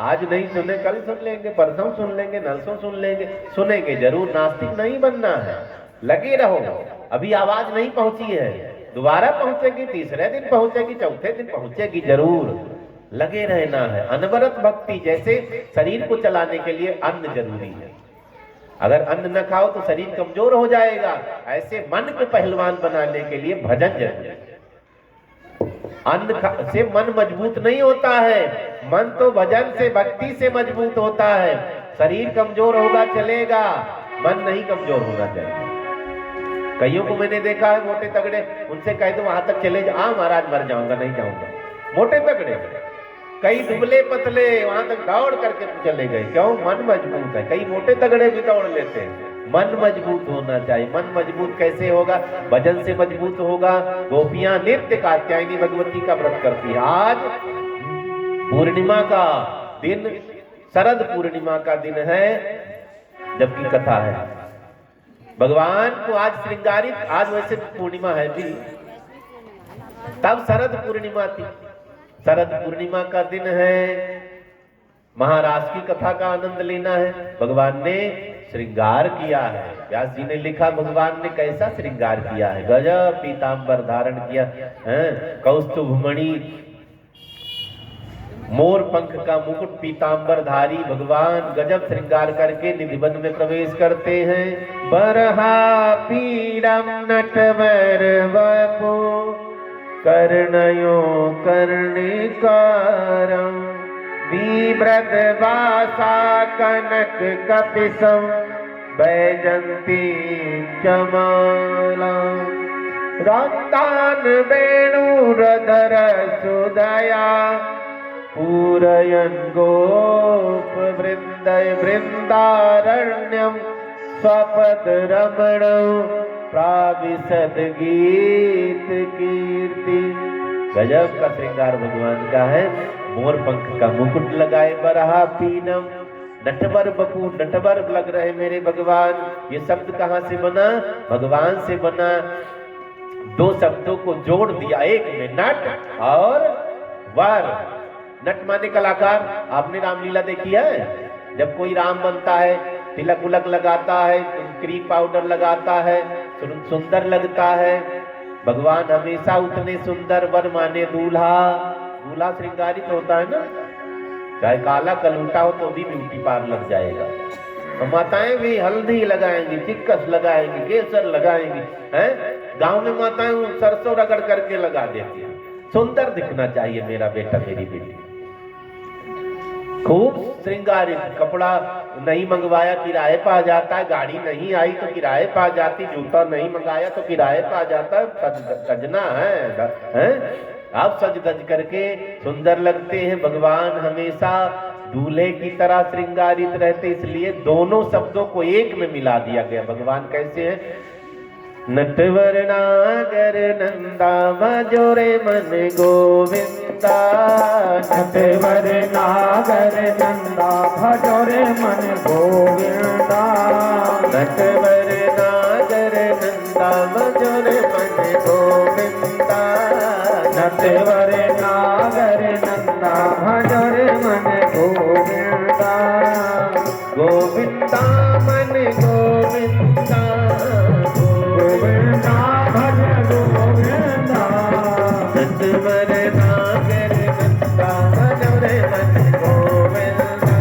आज नहीं सुने कल सुन लेंगे, परसों सुन लेंगे, नरसों सुन लेंगे, सुनेंगे जरूर। नास्तिक नहीं बनना है, लगे रहो। अभी आवाज नहीं पहुंची है, दोबारा पहुंचेगी, तीसरे दिन पहुंचेगी, चौथे दिन पहुंचेगी जरूर। लगे रहना है। अनवरत भक्ति, जैसे शरीर को चलाने के लिए अन्न जरूरी है, अगर अन्न न खाओ तो शरीर कमजोर हो जाएगा, ऐसे मन को पहलवान बनाने के लिए भजन जरूरी है। अन्न से मन मजबूत नहीं होता है, मन तो भजन से, भक्ति से मजबूत होता है। शरीर कमजोर होगा चलेगा, मन नहीं कमजोर होना चाहिए। कईयों को मैंने देखा है मोटे तगड़े, उनसे कह दो वहां तक चले जाओ, महाराज मर जाऊंगा, नहीं जाऊंगा। मोटे तगड़े, कई दुबले पतले वहां तक दौड़ करके चले गए, क्यों? मन मजबूत है। कई मोटे तगड़े भी दौड़ लेते हैं। मन मजबूत होना चाहिए। मन मजबूत कैसे होगा? भजन से मजबूत होगा। गोपियां नित्य कात्यायनी भगवती का व्रत करती है। आज पूर्णिमा का दिन, शरद पूर्णिमा का दिन है, जबकि कथा है। भगवान को आज श्रृंगारित, आज वैसे पूर्णिमा है भी, तब शरद पूर्णिमा थी। शरद पूर्णिमा का दिन है, महाराज की कथा का आनंद लेना है। भगवान ने श्रृंगार किया है। व्यास जी ने लिखा, भगवान ने कैसा श्रृंगार किया है। गजब पीतांबर धारण किया है, कौस्तुभमणि मोर पंख का मुकुट पीतांबर धारी भगवान गजब श्रृंगार करके निधिवन में प्रवेश करते हैं। बरहा पीरम नटवर वपु कर्णयो कर्णिकारम बिभ्रत वासा कनक कपिसम बैजंती चमाला रक्तान वेणुरधर सुदया पूरयन् गोप वृंदारण्यम स्वपद रमणं प्राविशद गीत कीर्ति। गजब का श्रृंगार भगवान का है। मोर पंख का मुकुट लगाए, बरहा पीनम, नटवर बपू, नटवर लग रहे मेरे भगवान। ये शब्द कहां से बना? भगवान से बना। दो शब्दों को जोड़ दिया एक में, नट और वर। नट माने कलाकार। आपने रामलीला देखी है? जब कोई राम बनता है, तिलक उलक लगाता है, क्रीम पाउडर लगाता है, सुंदर लगता है। भगवान हमेशा उतने सुंदर, वर माने दूल्हा। दूल्हा श्रृंगारित होता है ना, चाहे काला कलूटा हो तो भी ब्यूटी पार्लर जाएगा। तो माताएं भी हल्दी लगाएंगी, चिक्कस लगाएंगी, केसर लगाएंगी, हैं? गांव में माताएं सरसों रगड़ करके लगा देती हैं। सुंदर दिखना चाहिए मेरा बेटा, मेरी बेटी। खूब श्रृंगारित। कपड़ा नहीं मंगवाया किराए पा जाता है, गाड़ी नहीं आई तो किराए पा जाती, जूता नहीं मंगाया तो किराए पा जाता है। सजना है, आप सज धज करके सुंदर लगते हैं। भगवान हमेशा दूल्हे की तरह श्रृंगारित रहते, इसलिए दोनों शब्दों को एक में मिला दिया गया। भगवान कैसे हैं? नटवर नागर नंदा भजोरे मन गोविंदा। नटवर नागर नंदा भजोरे मन गोविंदा। नटवर नागर नंदा भजोरे मन गोविंदा। नटवर नागर नंदा भजोरे मन गोविंदा। गोविंदा मन गोविंदा, गोविंदा भज गोविंदा। नटवर नागर नंदा भजोरे मन गोविंदा।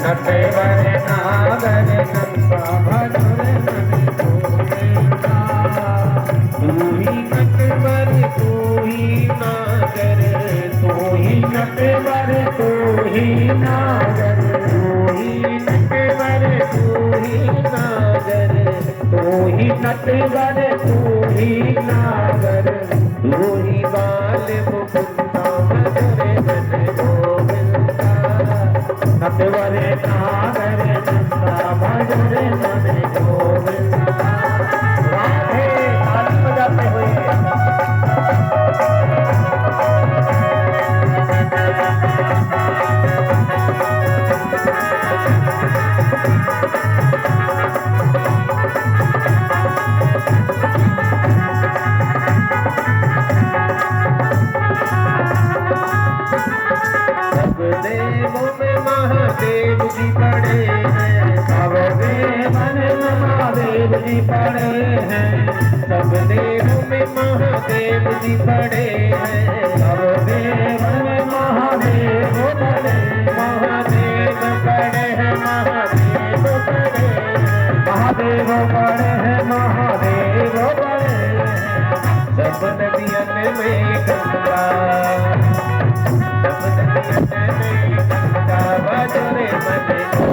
नटवर नागर नंदा भजोरे मन गोविंदा। तू ही नटवर तू ही नागर, तू ही नटवर तू ही नागर। तू ही नटवर तू ही नागर, तू ही नटवर तू ही नागर। तू ही बाल मुकुंदा भजोरे मन गोविंदा। जी पड़े हैं, सब देवों में महादेव जी पड़े हैं, सब देव में महादेव पड़े, महादेव पड़े हैं, महादेव पड़े हैं, महादेव पड़े हैं, महादेव पड़े हैं। सब नदियन में गंगा, सब नदियन में गंगा, बजरे मने को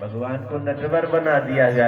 भगवान को नटवर बना दिया गया।